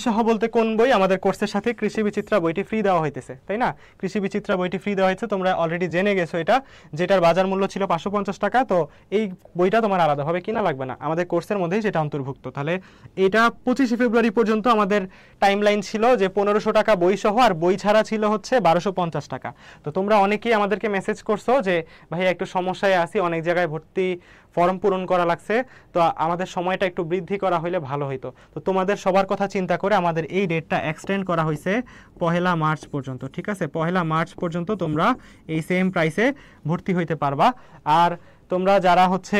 সহ বলতে কোন বই? আমাদের কোর্সের সাথে কৃষি বিচিত্রা বইটি ফ্রি দেওয়া হইতেছে, তাই না? কৃষি বিচিত্রা বইটি ফ্রি দেওয়া হয়েছে, তোমরা অলরেডি জেনে গেছো এটা, যেটার বাজার মূল্য ছিল 550 টাকা। তো এই বইটা তোমার আলাদাভাবে কিনা লাগবে না, আমাদের কোর্সের মধ্যেই যেটা অন্তর্ভুক্ত। তাহলে এটা 25শে ফেব্রুয়ারি পর্যন্ত আমাদের টাইমলাইন ছিল যে 1500 টাকা বই সহ, আর বই ছাড়া ছিল হচ্ছে 1250 টাকা। তো তোমরা অনেকেই আমাদেরকে মেসেজ করছো যে ভাইয়া একটু সমস্যায় আছি, অনেক জায়গায় ভর্তি ফর্ম পূরণ করা লাগছে, তো আমাদের সময়টা একটু বৃদ্ধি করা হইলে ভালো হইতো। তো তোমাদের সবার কথা চিন্তা করে আমাদের এই ডেটটা এক্সটেন্ড করা হয়েছে 1 মার্চ পর্যন্ত। ঠিক আছে, 1 মার্চ পর্যন্ত তোমরা এই সেম প্রাইসে ভর্তি হইতে পারবা। আর তোমরা যারা হচ্ছে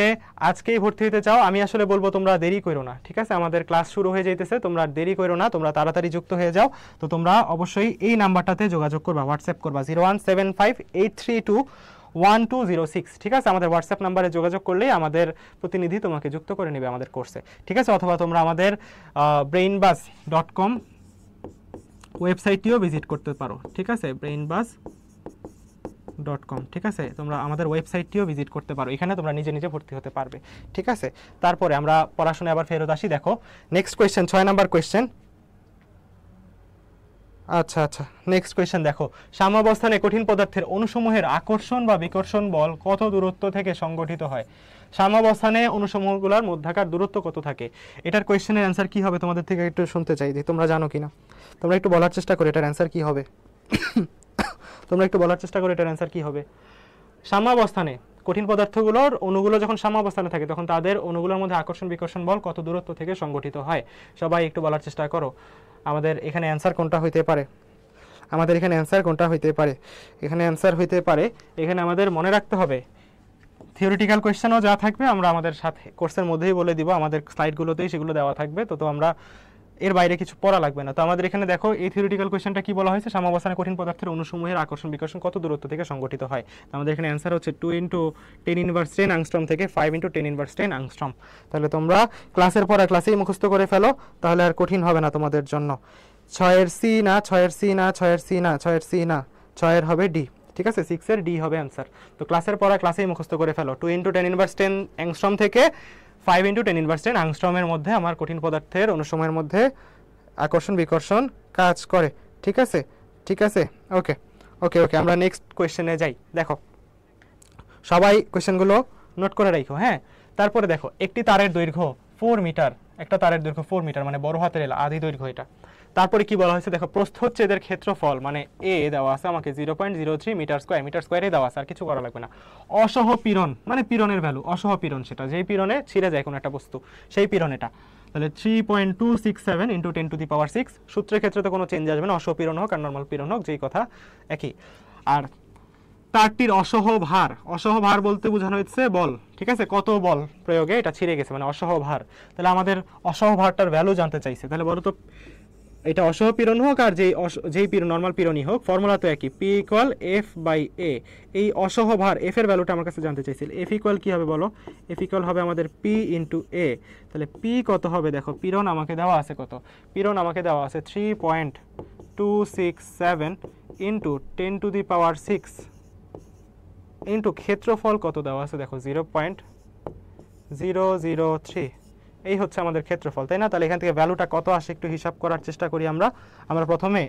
আজকেই ভর্তি হতে চাও, আমি আসলে বলবো তোমরা দেরি করো না। ঠিক আছে, আমাদের ক্লাস শুরু হয়ে যাইতেছে, তোমরা দেরি করো না, তোমরা তাড়াতাড়ি যুক্ত হয়ে যাও। তো তোমরা অবশ্যই এই নাম্বারটাতে যোগাযোগ করবা, হোয়াটসঅ্যাপ করবা 01758321206। ঠিক আছে, আমাদের হোয়াটসঅ্যাপ নাম্বারে যোগাযোগ করলেই আমাদের প্রতিনিধি তোমাকে যুক্ত করে নেবে আমাদের কোর্সে। ঠিক আছে, অথবা তোমরা আমাদের brainbuzz.com ওয়েবসাইটটিও ভিজিট করতে পারো। ঠিক আছে, brainbuzz.com। ঠিক আছে, তোমরা আমাদের ওয়েবসাইটটিও ভিজিট করতে পারো, এখানে তোমরা নিজে নিজে ভর্তি হতে পারবে। ঠিক আছে, তারপরে আমরা পড়াশোনায় আবার ফেরত আসি। দেখো নেক্সট কোয়েশ্চেন, 6 নাম্বার কোয়েশ্চেন। আচ্ছা, নেক্সট কোয়েশ্চেন দেখো, সাম্যাবস্থানে কঠিন পদার্থের অণুসমূহের আকর্ষণ বা বিকর্ষণ বল কত দূরত্ব থেকে সংগঠিত হয়? সাম্যাবস্থানে অণুসমূহগুলোর মধ্যকার দূরত্ব কত থাকে? এটার কোয়েশ্চেনের অ্যান্সার কি হবে তোমাদের থেকে একটু শুনতে চাই, যে তোমরা জানো কিনা, তোমরা একটু বলার চেষ্টা করো এটার অ্যান্সার কি হবে। তোমরা একটু বলার চেষ্টা করো এটার অ্যান্সার কি হবে। সাম্যাবস্থানে কঠিন পদার্থগুলোর অণুগুলো যখন সাম্যাবস্থানে থাকে তখন তাদের অণুগুলোর মধ্যে আকর্ষণ বিকর্ষণ বল কত দূরত্ব থেকে সংগঠিত হয়? সবাই একটু বলার চেষ্টা করো। আমাদের এখানে অ্যান্সার কোনটা হইতে পারে? এখানে অ্যান্সার হইতে পারে, এখানে আমাদের মনে রাখতে হবে থিওরিটিক্যাল কোয়েশ্চেনও যা থাকবে আমরা আমাদের সাথে কোর্সের মধ্যেই বলে দিব, আমাদের স্লাইডগুলোতেই সেগুলো দেওয়া থাকবে। তো আমরা এর বাইরে কিছু পড়া লাগবে না। তো আমাদের এখানে দেখো এই থিওরিটিক্যাল কোয়েশ্চেনটা কি বলা হয়েছে, সাম্যাবস্থানে কঠিন পদার্থের অণুসমূহের আকর্ষণ বিকর্ষণ কত দূরত্ব থেকে সংগঠিত হয়? আমাদের এখানে অ্যান্সার হচ্ছে 2 × 10⁻10 অ্যাংস্ট্রম থেকে 5 × 10⁻10 অ্যাংস্ট্রম। তাহলে তোমরা ক্লাসের পর ক্লাসেই মুখস্থ করে ফেলো, তাহলে আর কঠিন হবে না তোমাদের জন্য। 6-এর সি না, 6-এর হবে ডি। ঠিক আছে, 6-এর ডি হবে অ্যান্সার। তো ক্লাসের পর ক্লাসেই মুখস্থ করে ফেলো, 2 × 10⁻10 অ্যাংস্ট্রম থেকে 5 × 10⁻10 অ্যাংস্ট্রমের মধ্যে আমার কঠিন পদার্থের অণুসমূহের মধ্যে আকর্ষণ বিকর্ষণ কাজ করে। ঠিক আছে, ওকে, আমরা নেক্সট কোয়েশ্চেনে যাই। দেখো সবাই কোয়েশ্চেনগুলো নোট করে রাখো, হ্যাঁ। তারপরে দেখো একটি তারের দৈর্ঘ্য 4 মিটার, একটা তারের দৈর্ঘ্য 4 মিটার মানে বড় হাতের এল, আদি দৈর্ঘ্য এটা। তারপরে কি বলা হয়েছে দেখো, প্রস্থচ্ছেদের ক্ষেত্রফল মানে এ দেওয়া আছে আমাকে 0.03 মিটার স্কয়ারে দেওয়া আছে, আর কিছু করা লাগবে না। অসহ পীড়ন মানে পীড়নের ভ্যালু, অসহ পীড়ন সেটা যেই পীড়নে ছিঁড়ে যায় কোনো একটা বস্তু, সেই পীড়ন এটা। তাহলে 3.267 × 10⁶। সূত্রের ক্ষেত্রে তো কোনো চেঞ্জ আসবে না, অসহ পীড়ন হোক আর নর্মাল পীড়ন হোক যেই কথা একই। আর তারটির অসহ ভার বলতে বোঝানো হচ্ছে বল। ঠিক আছে, কত বল প্রয়োগে এটা ছিঁড়ে গেছে মানে অসহ ভার। তাহলে আমাদের অসহ ভারটার ভ্যালু জানতে চাইছে, তাহলে বলো তো এটা অসহ পীড়ন হোক আর যেই পীড়ন নর্মাল পীড়নই হোক, ফর্মুলা তো একই, P = F/A। এই অসহ ভার F এর ভ্যালুটা আমার কাছে জানতে চাইছিল। F = কি হবে বলো? F = হবে আমাদের P × A। তাহলে P কত হবে দেখো, পীড়ন আমাকে দেওয়া আছে কত, পীড়ন আমাকে দেওয়া আছে 3.267 × 10⁶ ইন্টু ক্ষেত্রফল কত দেওয়া আছে দেখো 0.003। এই হচ্ছে আমাদের ক্ষেত্রফল, তাই না? তাহলে এখান থেকে ভ্যালুটা কত আসে একটু হিসাব করার চেষ্টা করি আমরা। প্রথমে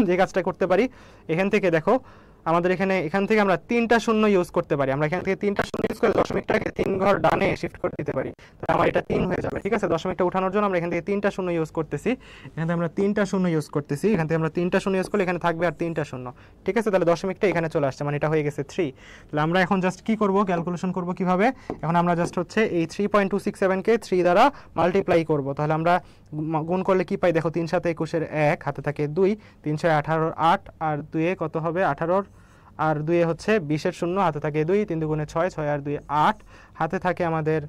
যে কাজটা করতে পারি, এখান থেকে দেখো আমাদের এখান থেকে আমরা 3টা শূন্য ইউজ করতে পারি। আমরা এখান থেকে 3টা শূন্য ইউজ করে দশমিকটাকে 3 ঘর ডানে শিফট করে দিতে পারি, তাহলে আমার এটা 3 হয়ে যাবে। ঠিক আছে, দশমিকটা উঠানোর জন্য আমরা এখান থেকে 3টা শূন্য ইউজ করতেছি, এখান থেকে আমরা 3টা শূন্য ইউজ করতেছি, এখান থেকে আমরা 3টা শূন্য ইউজ করলে এখানে থাকবে আর 3টা শূন্য। ঠিক আছে, তাহলে দশমিকটা এখানে চলে আসছে, মানে এটা হয়ে গেছে 3। তাহলে আমরা এখন জাস্ট কি করব, ক্যালকুলেশন করব কিভাবে। এখন আমরা জাস্ট হচ্ছে এই 3.267 কে 3 দ্বারা মাল্টিপ্লাই করব। তাহলে আমরা গুণ করলে কি পাই দেখো, 3 × 7 = 21 1 হাতে থাকে 2, 3 × 6 = 18 8 আর 2 কত হবে 18 আর 2 হচ্ছে 20-এর শূন্য, হাতে থাকে 2, 3 দুগুণে 6, 6 আর 2 8, হাতে থাকে আমাদের,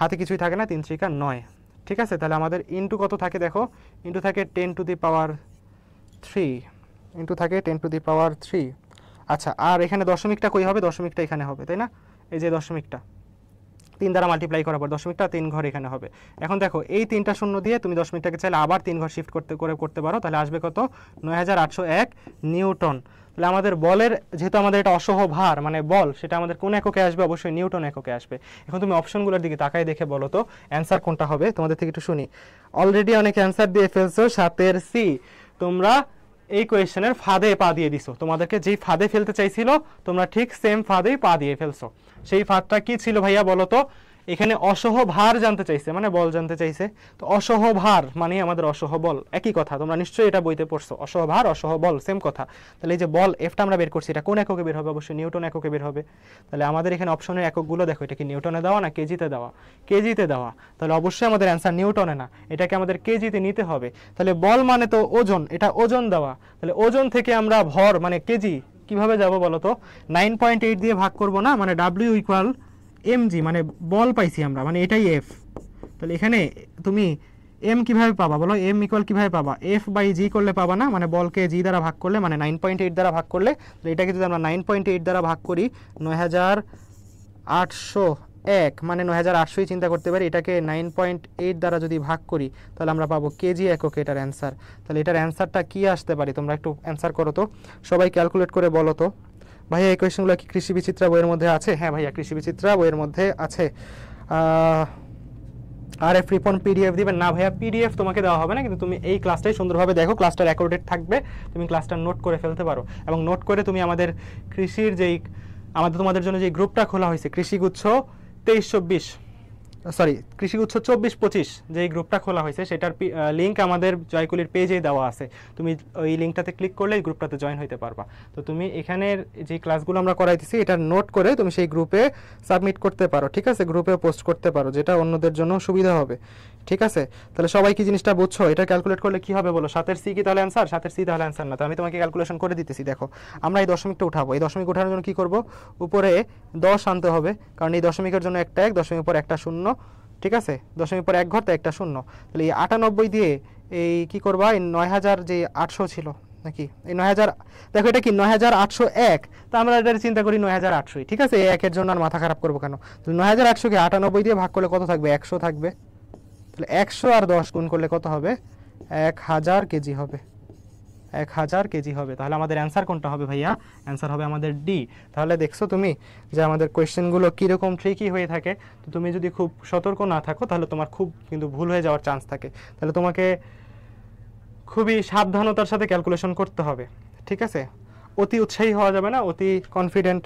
হাতে কিছুই থাকে না, 3 3 9। ঠিক আছে, তাহলে আমাদের ইনটু কত থাকে দেখো, ইনটু থাকে 10 টু দি পাওয়ার 3, ইনটু থাকে 10 টু দি পাওয়ার 3। আচ্ছা, আর এখানে দশমিকটা কই হবে, দশমিকটা এখানে হবে, তাই না? এই যে দশমিকটা 3 দ্বারা মাল্টিপ্লাই করার পর দশমিকটা 3 ঘর এখানে হবে। এখন দেখো এই 3টা শূন্য দিয়ে তুমি দশমিকটাকে চাইলে আবার 3 ঘর শিফট করতে পারো, তাহলে আসবে কত, 9801 নিউটন। তাহলে আমাদের বলের, যেহেতু আমাদের এটা অসহ ভার মানে বল, সেটা আমাদের কোন এককে আসবে, অবশ্যই নিউটন এককে আসবে। এখন তুমি অপশনগুলোর দিকে তাকাই দেখে বলো তো অ্যান্সার কোনটা হবে, তোমাদের থেকে একটু শুনি। অলরেডি অনেক অ্যান্সার দিয়ে ফেলছো, 7 সি। তোমরা এই কোয়েশ্চেনের ফাঁদে পা দিয়ে দিছো, তোমাদেরকে যেই ফাঁদে ফেলতে চাইছিল তোমরা ঠিক সেম ফাঁদেই পা দিয়ে ফেলছো। সেই ফাঁদটা কি ছিল ভাইয়া বলো তো? এখানে অসহ ভার জানতে চাইছে, মানে বল জানতে চাইছে। তো অসহ ভার মানে আমাদের অসহ বল, একই কথা, তোমরা নিশ্চয়ই এটা বইতে পড়ছো, অসহ ভার অসহ বল সেম কথা। তাহলে এই যে বল এফটা আমরা বের করছি, এটা কোন এককে বের হবে, অবশ্যই নিউটন এককে বের হবে। তাহলে আমাদের এখানে অপশনের এককগুলো দেখো, এটা কি নিউটনে দেওয়া না কেজিতে দেওয়া? কেজিতে দেওয়া, তাহলে অবশ্যই আমাদের অ্যান্সার নিউটনে না, এটাকে আমাদের কেজিতে নিতে হবে। তাহলে বল মানে তো ওজন, এটা ওজন দেওয়া, তাহলে ওজন থেকে আমরা ভর মানে কেজি কিভাবে যাব বলো তো? 9.8 দিয়ে ভাগ করব না, মানে ডাব্লিউ ইকুয়াল এমজি, মানে বল পাইছি আমরা, মানে এটাই এফ। তাহলে এখানে তুমি এম কিভাবে পাবা বলো, এম ইকুয়াল কিভাবে পাবা, এফ বাই জি করলে পাবা না, মানে বলকে জি দ্বারা ভাগ করলে, মানে 9.8 দ্বারা ভাগ করলে। তাহলে এটাকে যদি আমরা 9.8 দ্বারা ভাগ করি, 9801, মানে 9800ই চিন্তা করতে পারি। এটাকে 9.8 দ্বারা যদি ভাগ করি তাহলে আমরা পাবো কেজি এককে এটার অ্যান্সার। তাহলে এটার অ্যান্সারটা কি আসতে পারি, তোমরা একটু অ্যান্সার করো তো, সবাই ক্যালকুলেট করে বলো তো। ভাইয়া এই কোয়েশ্চেনগুলো কি কৃষি বিচিত্রা বইয়ের মধ্যে আছে? হ্যাঁ ভাইয়া, কৃষি বিচিত্রা বইয়ের মধ্যে আছে। আর এফ রিপন পিডিএফ দিবেন না ভাইয়া? পিডিএফ তোমাকে দেওয়া হবে না, কিন্তু তুমি এই ক্লাসটাই সুন্দরভাবে দেখো, ক্লাসটা রেকর্ডেড থাকবে, তুমি ক্লাসটা নোট করে ফেলতে পারো। এবং নোট করে তুমি আমাদের কৃষির যেই তোমাদের জন্য যে গ্রুপটা খোলা হয়েছে, কৃষিগুচ্ছ 23-24, সরি কৃষিগুচ্ছ 24-25 যে গ্রুপটা খোলা হয়েছে, সেটার লিঙ্ক আমাদের জয়কুলির পেজেই দেওয়া আছে। তুমি ওই লিঙ্কটাতে ক্লিক করলে এই গ্রুপটাতে জয়েন হতে পারবা। তো তুমি এখানের যে ক্লাসগুলো আমরা করাইতেছি এটা নোট করে তুমি সেই গ্রুপে সাবমিট করতে পারো, ঠিক আছে? গ্রুপে পোস্ট করতে পারো, যেটা অন্যদের জন্য সুবিধা হবে, ঠিক আছে? তাহলে সবাই কি জিনিসটা বুঝছো? এটা ক্যালকুলেট করলে কি হবে বলো? 7 সি কি তাহলে অ্যান্সার? 7 সি তাহলে অ্যান্সার না, তো আমি তোমাকে ক্যালকুলেশন করে দিতেছি। দেখো আমরা এই দশমিকটা উঠাবো, এই দশমিক উঠানোর জন্য কি করব, উপরে 10 আনতে হবে, কারণ এই দশমিকের জন্য একটা 1, দশমিক উপর একটা শূন্য, ঠিক আছে? দশমিক পর 1 ঘর, তো একটা শূন্য। তাহলে এই 98 দিয়ে এই কি করবা, এই 9000 যে 800 ছিল নাকি, এই 9000, দেখো এটা কি 9801, তো আমরা এটা চিন্তা করি 9800, ঠিক আছে? এই একের জন্য আর মাথা খারাপ করবো কেন? তাহলে 9800 কে 98 দিয়ে ভাগ করলে কত থাকবে, 100 থাকবে। তাহলে 100 আর 10 গুণ করলে কত হবে, 1000 কেজি হবে, 1000 কেজি হবে। তাহলে আমাদের অ্যান্সার কোনটা হবে ভাইয়া? অ্যান্সার হবে আমাদের ডি। তাহলে দেখছো তুমি যে আমাদের কোয়েশ্চেনগুলো কীরকম ট্রিকি হয়ে থাকে। তো তুমি যদি খুব সতর্ক না থাকো তাহলে তোমার খুব কিন্তু ভুল হয়ে যাওয়ার চান্স থাকে। তাহলে তোমাকে খুবই সাবধানতার সাথে ক্যালকুলেশন করতে হবে, ঠিক আছে? অতি উৎসাহী হওয়া যাবে না, অতি কনফিডেন্ট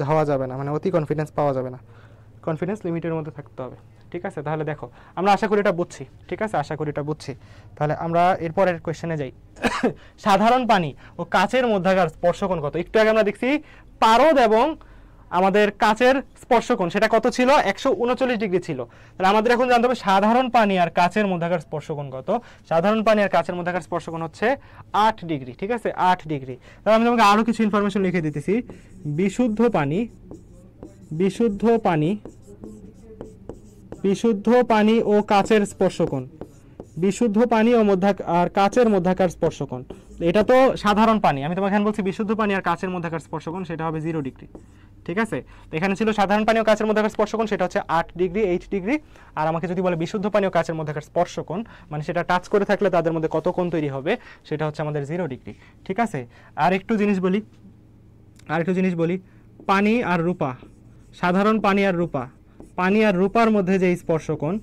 হওয়া যাবে না, মানে অতি কনফিডেন্স পাওয়া যাবে না, কনফিডেন্স লিমিটের মধ্যে থাকতে হবে, ঠিক আছে? তাহলে দেখো আমরা আশা করি এটা বুঝছি, ঠিক আছে? আশা করি এটা বুঝছি। তাহলে আমরা এরপরের কোয়েশ্চেনে যাই। সাধারণ পানি ও কাচের মধ্যকার স্পর্শকোণ কত? একটু আগে আমরা দেখছি পারদ এবং আমাদের কাচের স্পর্শকোণ, সেটা কত ছিল, 139 ডিগ্রি ছিল। তাহলে আমাদের এখন জানতে হবে সাধারণ পানি আর কাচের মধ্যকার স্পর্শকোণ কত। সাধারণ পানি আর কাচের মধ্যকার স্পর্শকোণ হচ্ছে 8 ডিগ্রি, ঠিক আছে? 8 ডিগ্রি। তাহলে আমি তোমাকে আরো কিছু ইনফরমেশন লিখে দিতেছি। বিশুদ্ধ পানি, বিশুদ্ধ পানি, বিশুদ্ধ পানি ও কাচের স্পর্শকোণ, বিশুদ্ধ পানি ও আর কাচের মধ্যকার স্পর্শকোণ, এটা তো সাধারণ পানি। আমি তোমাকে এখানে বলছি বিশুদ্ধ পানি আর কাচের মধ্যকার স্পর্শকোণ, সেটা হবে 0 ডিগ্রি, ঠিক আছে? তো এখানে ছিল সাধারণ পানি ও কাচের মধ্যকার স্পর্শকোণ, সেটা হচ্ছে 8 ডিগ্রি, 8 ডিগ্রি। আর আমাকে যদি বলে বিশুদ্ধ পানি ও কাচের মধ্যকার স্পর্শকোণ, মানে সেটা টাচ করে থাকলে তাদের মধ্যে কত কোণ তৈরি হবে, সেটা হচ্ছে আমাদের 0 ডিগ্রি, ঠিক আছে? আর একটু জিনিস বলি, পানি আর রূপা, সাধারণ পানি আর রূপা, পানি আর রূপার মধ্যে যে স্পর্শকোণ,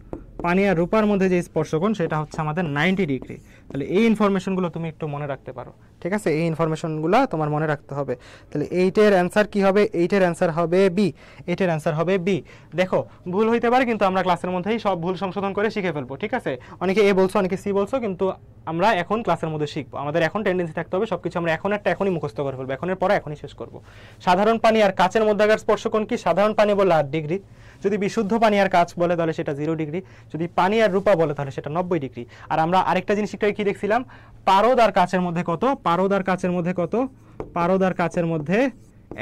পানি আর রূপার মধ্যে যে স্পর্শকোণ, সেটা হচ্ছে আমাদের 90 ডিগ্রি। তাহলে এই ইনফরমেশনগুলো তুমি একটু মনে রাখতে পারো, ঠিক আছে? এই ইনফরমেশনগুলো তোমার মনে রাখতে হবে। তাহলে 8-এর অ্যান্সার কি হবে? 8-এর অ্যান্সার হবে বি, 8-এর অ্যান্সার হবে বি। দেখো ভুল হইতে পারে, কিন্তু আমরা ক্লাসের মধ্যেই সব ভুল সংশোধন করে শিখে ফেলবো, ঠিক আছে? অনেকে এ বলছো, অনেকে সি বলছো, কিন্তু আমরা এখন ক্লাসের মধ্যে শিখবো। আমাদের এখন টেন্ডেন্সি থাকতে হবে সবকিছু আমরা এখনই মুখস্থ করে ফেলবো, এখনের পরে এখনই শেষ করবো। সাধারণ পানি আর কাচের মধ্যকার স্পর্শকোণ কি? সাধারণ পানি বলে 8 ডিগ্রি, যদি বিশুদ্ধ পানি আর কাচ বলে তাহলে সেটা 0 ডিগ্রি, যদি পানি আর রূপা বলে তাহলে সেটা 90 ডিগ্রি। আর আমরা আরেকটা জিনিস একটু কি দেখছিলাম, পারদ আর কাচের মধ্যে কত, পারদ আর কাচের মধ্যে কত, পারদ আর কাচের মধ্যে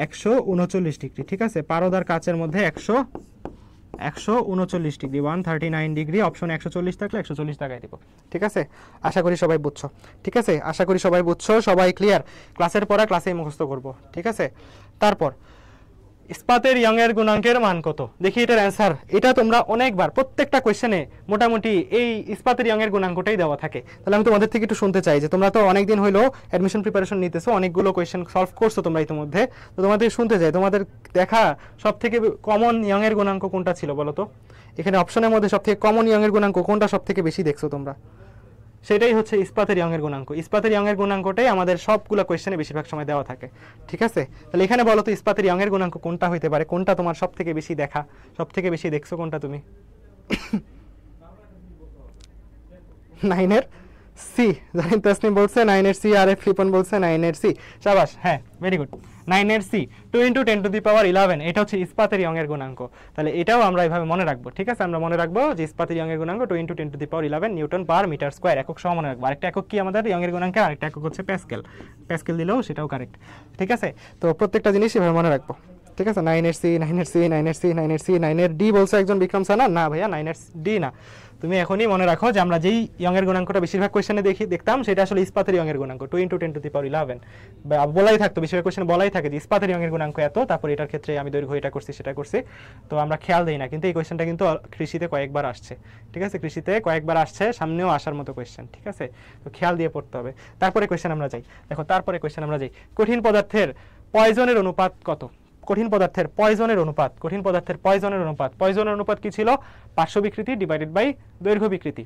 139 ডিগ্রি, ঠিক আছে, পারদ আর কাচের মধ্যে 139 ডিগ্রি, 139 ডিগ্রি। অপশন 140 থাকলে 140 টাকায় দিব, ঠিক আছে। আশা করি সবাই বুঝছো, ঠিক আছে, আশা করি সবাই বুঝছো, সবাই ক্লিয়ার। ক্লাসের পড়া ক্লাসেই মুখস্থ করব, ঠিক আছে। তারপর ইস্পাতের ইয়ংয়ের গুণাঙ্কের মান কত, দেখি এটার অ্যান্সার। এটা তোমরা অনেকবার প্রত্যেকটা কোয়েশ্চেনে মোটামুটি এই ইস্পাতের ইয়ংয়ের গুণাঙ্কটাই দেওয়া থাকে। তাহলে আমি তোমাদের থেকে একটু শুনতে চাই যে তোমরা তো অনেকদিন হইলো অ্যাডমিশন প্রিপারেশন নিতেছো, অনেকগুলো কোয়েশ্চেন সলভ করছো তোমরা ইতিমধ্যে, তো তোমাদের শুনতে চাই তোমাদের দেখা সব থেকে কমন ইয়ংয়ের গুণাঙ্ক কোনটা ছিল বলো তো। এখানে অপশনের মধ্যে সব থেকে কমন ইয়ংয়ের গুণাঙ্ক কোনটা সব থেকে বেশি দেখছো তোমরা, সেটাই হচ্ছে ইস্পাতের ইয়ংয়ের গুণাঙ্ক। ইস্পাতের ইয়ংয়ের গুণাঙ্কটাই আমাদের সবগুলো কোয়েশ্চেনে বেশিরভাগ সময় দেওয়া থাকে, ঠিক আছে। তাহলে এখানে বলো তো ইস্পাতের ইয়ংয়ের গুণাঙ্ক কোনটা হইতে পারে, কোনটা তোমার সব থেকে বেশি দেখা, সব থেকে বেশি দেখছো কোনটা তুমি? 9 এর সি, জানেন তাসনিম বলছে 9 এর সি, আর ফিপন বলছে 9 এর সি, শাবাশ, হ্যাঁ ভেরি গুড, 9 এর সি, 2 × 10⁻11, এটা হচ্ছে ইস্পাতের ইয়ংয়ের গুণাঙ্ক। তাহলে এটাও আমরা এইভাবে মনে রাখবো, ঠিক আছে, আমরা মনে রাখবো যে ইস্পাতের ইয়ংয়ের গুণাঙ্ক 2 × 10⁻11 নিউটন পার মিটার স্কয়ার, একক সহ মনে রাখবো। আরেকটা একক কি আমাদের ইয়ংয়ের গুণাঙ্কে, আরেকটা একক হচ্ছে প্যাসকেল, প্যাসকেল দিলেও সেটাও কারেক্ট, ঠিক আছে। তো প্রত্যেকটা জিনিস এভাবে মনে রাখবো, ঠিক আছে। 9 এর সি, 9 এর সি, 9 এর সি, 9 এর সি, 9 এর ডি বলছে একজন বিক্রম সানা, না ভাইয়া 9 এর ডি না। তুমি এখনই মনে রাখো যে আমরা যেই ইয়ংয়ের গুণাঙ্কটা বেশিরভাগ কোয়েশ্চেনে দেখতাম সেটা আসলে ইস্পাতের ইয়ংয়ের গুণাঙ্ক 2 × 10⁻11, বলাই থাকতো বেশিরভাগ কোয়েশ্চেনে বলাই থাকে যে ইস্পাতের ইয়ংয়ের গুণাঙ্ক এত, তারপর এটার ক্ষেত্রে আমি দৈর্ঘ্য এটা করছি সেটা করছি, তো আমরা খেয়াল দেই না। কিন্তু এই কোয়েশ্চেনটা কিন্তু কৃষিতে কয়েকবার আসছে, ঠিক আছে, কৃষিতে কয়েকবার আসছে, সামনেও আসার মতো কোয়েশ্চেন, ঠিক আছে, তো খেয়াল দিয়ে পড়তে হবে। তারপরে কোয়েশ্চেন আমরা যাই, দেখো তারপরে কোয়েশ্চেন আমরা যাই, কঠিন পদার্থের পয়জনের অনুপাত কত। কঠিন পদার্থের পয়জনের অনুপাত, কঠিন পদার্থের পয়জনের অনুপাত, পয়জনের অনুপাত কি ছিল, পার্শ্ব বিকৃতি ডিভাইডেড বাই দৈর্ঘ্য বিকৃতি,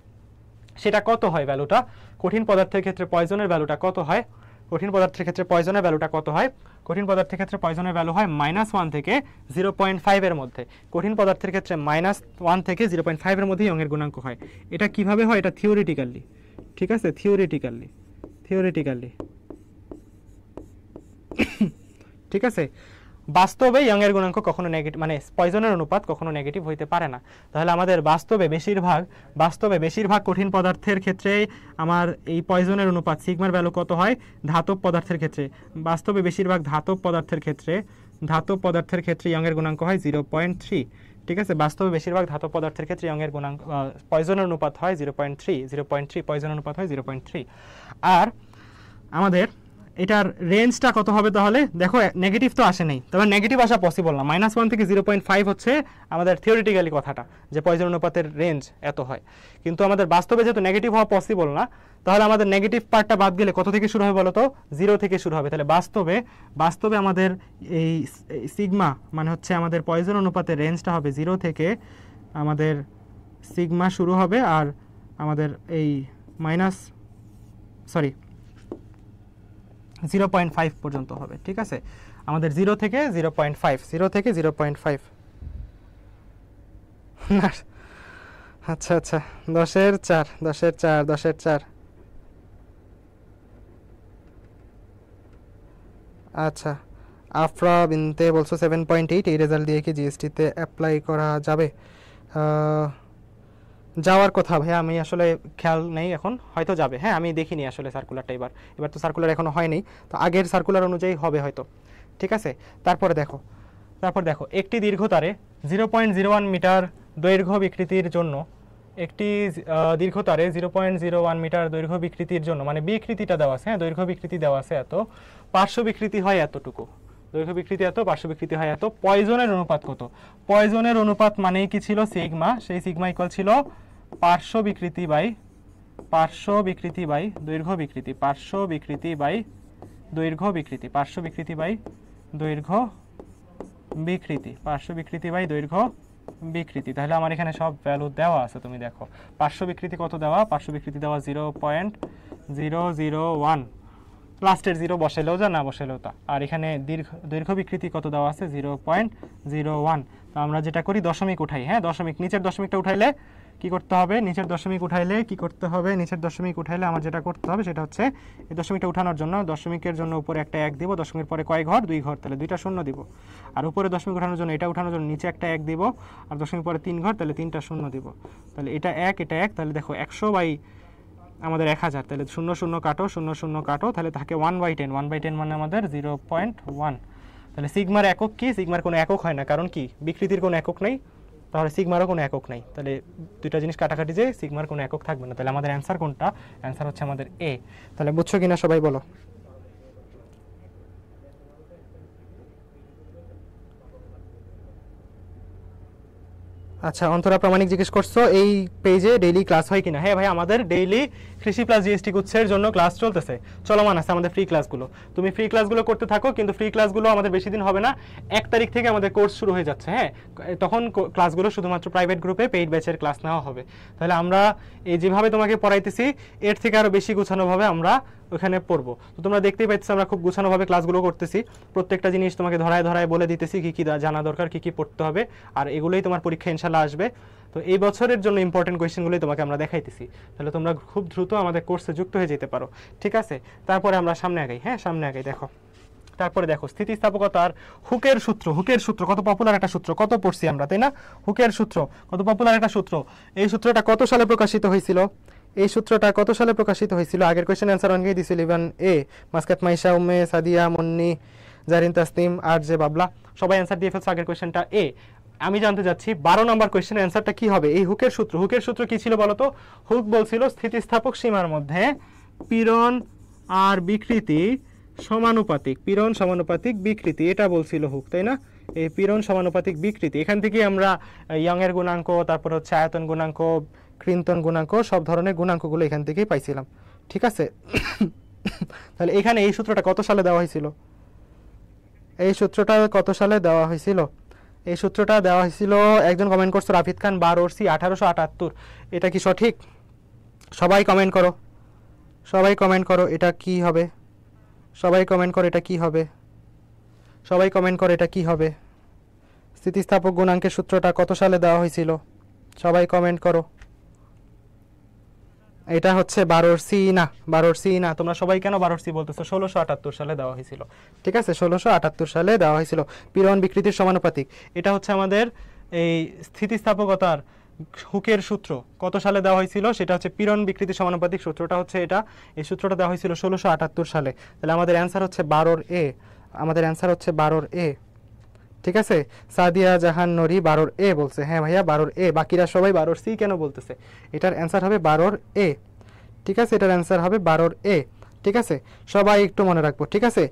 সেটা কত হয় ভ্যালুটা। কঠিন পদার্থের ক্ষেত্রে পয়জনের ভ্যালুটা কত হয়, কঠিন পদার্থের ক্ষেত্রে পয়জনের ভ্যালুটা কত হয়, কঠিন পদার্থের ক্ষেত্রে পয়জনের ভ্যালু হয় -1 থেকে 0.5 এর মধ্যে। কঠিন পদার্থের ক্ষেত্রে -1 থেকে 0.5 এর মধ্যে ইয়ংয়ের গুণাঙ্ক হয়। এটা কিভাবে হয়, এটা থিওরিটিক্যালি, ঠিক আছে, থিওরিটিক্যালি ঠিক আছে। বাস্তবে ইয়ংয়ের গুণাঙ্ক কখনো নেগেটিভ, মানে পয়জনের অনুপাত কখনো নেগেটিভ হইতে পারে না। তাহলে আমাদের বাস্তবে বেশিরভাগ কঠিন পদার্থের ক্ষেত্রে আমার এই পয়জনের অনুপাত সিগমার ভ্যালু কত হয়, ধাতব পদার্থের ক্ষেত্রে, বাস্তবে বেশিরভাগ ধাতব পদার্থের ক্ষেত্রে ইয়ংয়ের গুণাঙ্ক হয় 0.3, ঠিক আছে। বাস্তবে বেশিরভাগ ধাতব পদার্থের ক্ষেত্রে ইয়ংয়ের গুণাঙ্ক পয়জনের অনুপাত হয় 0.3, পয়জনের অনুপাত হয় 0.3। আর আমাদের এটার রেঞ্জটা কত হবে তাহলে, দেখো নেগেটিভ তো আসে নেই, তবে নেগেটিভ আসা পসিবল না। -1 থেকে 0.5 হচ্ছে আমাদের থিওরিটিক্যালি কথাটা, যে পয়জন অনুপাতের রেঞ্জ এত হয়, কিন্তু আমাদের বাস্তবে যেহেতু নেগেটিভ হওয়া পসিবল না, তাহলে আমাদের নেগেটিভ পার্টটা বাদ গেলে কত থেকে শুরু হবে বলো তো, 0 থেকে শুরু হবে। তাহলে বাস্তবে আমাদের এই সিগমা মানে হচ্ছে আমাদের পয়জন অনুপাতের রেঞ্জটা হবে 0 থেকে আমাদের সিগমা শুরু হবে, আর আমাদের এই 0.5 পর্যন্ত হবে, ঠিক আছে। আমাদের 0 থেকে 0.5 আচ্ছা 10-এর 4 আচ্ছা। আফরা বিনতে বলছো 7.8, এই রেজাল্ট দিয়ে কি জিএসটিতে অ্যাপ্লাই করা যাবে? যাওয়ার কথা ভাইয়া, আমি আসলে খেয়াল নেই এখন, হয়তো যাবে, হ্যাঁ আমি দেখিনি আসলে সার্কুলারটা, এবার তো সার্কুলার এখনো হয়নি, তো আগের সার্কুলার অনুযায়ী হবে হয়তো, ঠিক আছে। তারপর দেখো একটি দীর্ঘতারে 0.01 মিটার দৈর্ঘ্য বিকৃতির জন্য, একটি দীর্ঘতারে 0.01 মিটার দৈর্ঘ্য বিকৃতির জন্য, মানে বিকৃতিটা দেওয়া আছে, হ্যাঁ দৈর্ঘ্য বিকৃতি দেওয়া আছে এত, পার্শ্ব বিকৃতি হয় এতটুকু, দৈর্ঘ্য বিকৃতি এত, পার্শ্ব বিকৃতি হয় এত। পয়জনের অনুপাত কত, পয়জনের অনুপাত মানেই কি ছিল, সিগমা, সেই সিগমা ইকুয়াল ছিল পার্শ্ব বিকৃতি বাই দৈর্ঘ্য বিকৃতি, পার্শ্ব বিকৃতি বাই দৈর্ঘ্য বিকৃতি, পার্শ্ব বিকৃতি বাই দৈর্ঘ্য বিকৃতি। তাহলে আমার এখানে সব ভ্যালু দেওয়া আছে, তুমি দেখো পার্শ্ব বিকৃতি কত দেওয়া, পার্শ্ব বিকৃতি দেওয়া 0.001, লাস্টের 0 বসাইলেও যা, না বসাইলেও তা। আর এখানে দৈর্ঘ্য বিকৃতি কত দেওয়া আছে, 0.01। তো আমরা যেটা করি দশমিক উঠাই, হ্যাঁ দশমিক, নিচের দশমিকটা উঠাইলে কি করতে হবে, নিচের দশমিক উঠাইলে আমার যেটা করতে হবে সেটা হচ্ছে এই দশমিকটা উঠানোর জন্য দশমিকের জন্য উপরে একটা 1 দিব, দশমিকের পরে কয় ঘর, 2 ঘর, তাহলে 2টা শূন্য দিব। আর উপরে দশমিক উঠানোর জন্য, এটা উঠানোর জন্য নিচে একটা 1 দিব, আর দশমিক পরে 3 ঘর, তাহলে 3টা শূন্য দিব। তাহলে এটা 1, তাহলে দেখো আমাদের 1000, তাহলে 0 0 কাটো 0 0 কাটো, তাহলে থাকে 1/10, 1/10 মানে আমাদের 0.1। তাহলে সিগমার একক কি? সিগমার কোনো একক হয় না, কারণ কি বিকৃতির কোনো একক নেই, তাহলে সিগমারও কোনো একক নেই, তাহলে দুইটা জিনিস কাটাকাটি যে সিগমার কোনো একক থাকবে না। তাহলে আমাদের অ্যান্সার কোনটা? অ্যান্সার হচ্ছে আমাদের এ। তাহলে বুঝছো কিনা সবাই বলো। আচ্ছা, অন্তরা প্রামাণিক জিজ্ঞেস করছো এই পেজে ডেইলি ক্লাস হয় কিনা। হ্যাঁ ভাই, আমাদের ডেইলি কৃষি প্লাস জিএসটি গুচ্ছের জন্য ক্লাস চলতেছে, চলমান আছে আমাদের ফ্রি ক্লাসগুলো। তুমি ফ্রি ক্লাসগুলো করতে থাকো, কিন্তু ফ্রি ক্লাসগুলো আমাদের বেশি দিন হবে না, 1 তারিখ থেকে আমাদের কোর্স শুরু হয়ে যাচ্ছে। হ্যাঁ, তখন ক্লাসগুলো শুধুমাত্র প্রাইভেট গ্রুপে পেইড ব্যাচের ক্লাস নেওয়া হবে। তাহলে আমরা এই যেভাবে তোমাকে পড়াইতেছি এর থেকে আরও বেশি গুছানোভাবে আমরা ওখানে পড়বো। তো তোমরা দেখতেই পাচ্ছ আমরা খুব গুছানোভাবে ক্লাসগুলো করতেছি, প্রত্যেকটা জিনিস তোমাকে ধরায় ধরায় বলে দিতেছি কী কী জানা দরকার, কী কী পড়তে হবে, আর এগুলোই তোমার পরীক্ষা ইনশাল্লাহ আসবে। তো এই বছরের জন্য ইম্পর্টেন্ট কোয়েশ্চেনগুলোই তোমাকে আমরা দেখাইতেছি, তাহলে তোমরা খুব দ্রুত আমাদের কোর্সে যুক্ত হয়ে যেতে পারো। ঠিক আছে, তারপরে আমরা সামনে আগাই। হ্যাঁ, সামনে আগাই। দেখো, তারপরে দেখো স্থিতিস্থাপকতার হুকের সূত্র। হুকের সূত্র কত পপুলার একটা সূত্র, কত পড়ছি আমরা, তাই না? হুকের সূত্র কত পপুলার একটা সূত্র। এই সূত্রটা কত সালে প্রকাশিত হয়েছিল? এই সূত্রটা কত সালে প্রকাশিত হয়েছিল? আগের কোয়েশ্চেন অ্যান্সার অনেকেই দিয়েছিল, ইভান এ, মাসকাত মাইশা, উম্মে সাদিয়া, মুন্নি, জারিন তাসনিম, আর যে বাবলা, সবাই অ্যান্সার দিয়ে ফেলছে আগের কোয়েশ্চেনটা এ। আমি জানতে যাচ্ছি 12 নম্বর কোয়েশ্চেনের অ্যান্সারটা কি হবে এই হুকের সূত্র। হুকের সূত্র কি ছিল বলো তো? হুক বলছিল স্থিতিস্থাপক সীমার মধ্যে পীড়ন আর বিকৃতি সমানুপাতিক, পীড়ন সমানুপাতিক বিকৃতি, এটা বলছিল হুক, তাই না? এই পীড়ন সমানুপাতিক বিকৃতি, এখান থেকে আমরা ইয়ং এর গুণাঙ্ক, তারপর হচ্ছে আয়তন গুণাঙ্ক, ক্রিন্তন গুণাঙ্ক, সব ধরনের গুণাঙ্কগুলো এখান থেকেই পাইছিলাম। ঠিক আছে, তাহলে এখানে এই সূত্রটা কত সালে দেওয়া হয়েছিল? এই সূত্রটা কত সালে দেওয়া হয়েছিল? এই সূত্রটা দেওয়া হয়েছিল, একজন কমেন্ট করছে রাফিদ খান 12 1878। এটা কি সঠিক? সবাই কমেন্ট করো, সবাই কমেন্ট করো, এটা কি হবে? সবাই কমেন্ট করো, এটা কি হবে? সবাই কমেন্ট করো, এটা কি হবে? স্থিতিস্থাপক গুণাঙ্কের সূত্রটা কত সালে দেওয়া হয়েছিল? সবাই কমেন্ট করো। এটা হচ্ছে 12 না, 12 না। তোমরা সবাই কেন 12 বলতেছো? 1678 সালে দেওয়া হয়েছিল। ঠিক আছে, 1678 সালে দেওয়া হয়েছিল। পীড়ন বিকৃতির সমানুপাতিক, এটা হচ্ছে আমাদের এই স্থিতিস্থাপকতার হুকের সূত্র। কত সালে দেওয়া হয়েছিল? সেটা হচ্ছে পীড়ন বিকৃতির সমানুপাতিক সূত্রটা হচ্ছে এটা। এই সূত্রটা দেওয়া হয়েছিল 1678 সালে। তাহলে আমাদের অ্যান্সার হচ্ছে 12 এ। আমাদের অ্যান্সার হচ্ছে 12 এ। ঠিক আছে, সাদিয়া জাহান নরি 12 এ বলছে। হ্যাঁ ভাইয়া, 12 এ। বাকিরা সবাই 12 কেন বলতেছে? এটার অ্যান্সার হবে 12 এ। ঠিক আছে, এটার অ্যান্সার হবে 12 এ। ঠিক আছে, সবাই একটু মনে রাখবো। ঠিক আছে,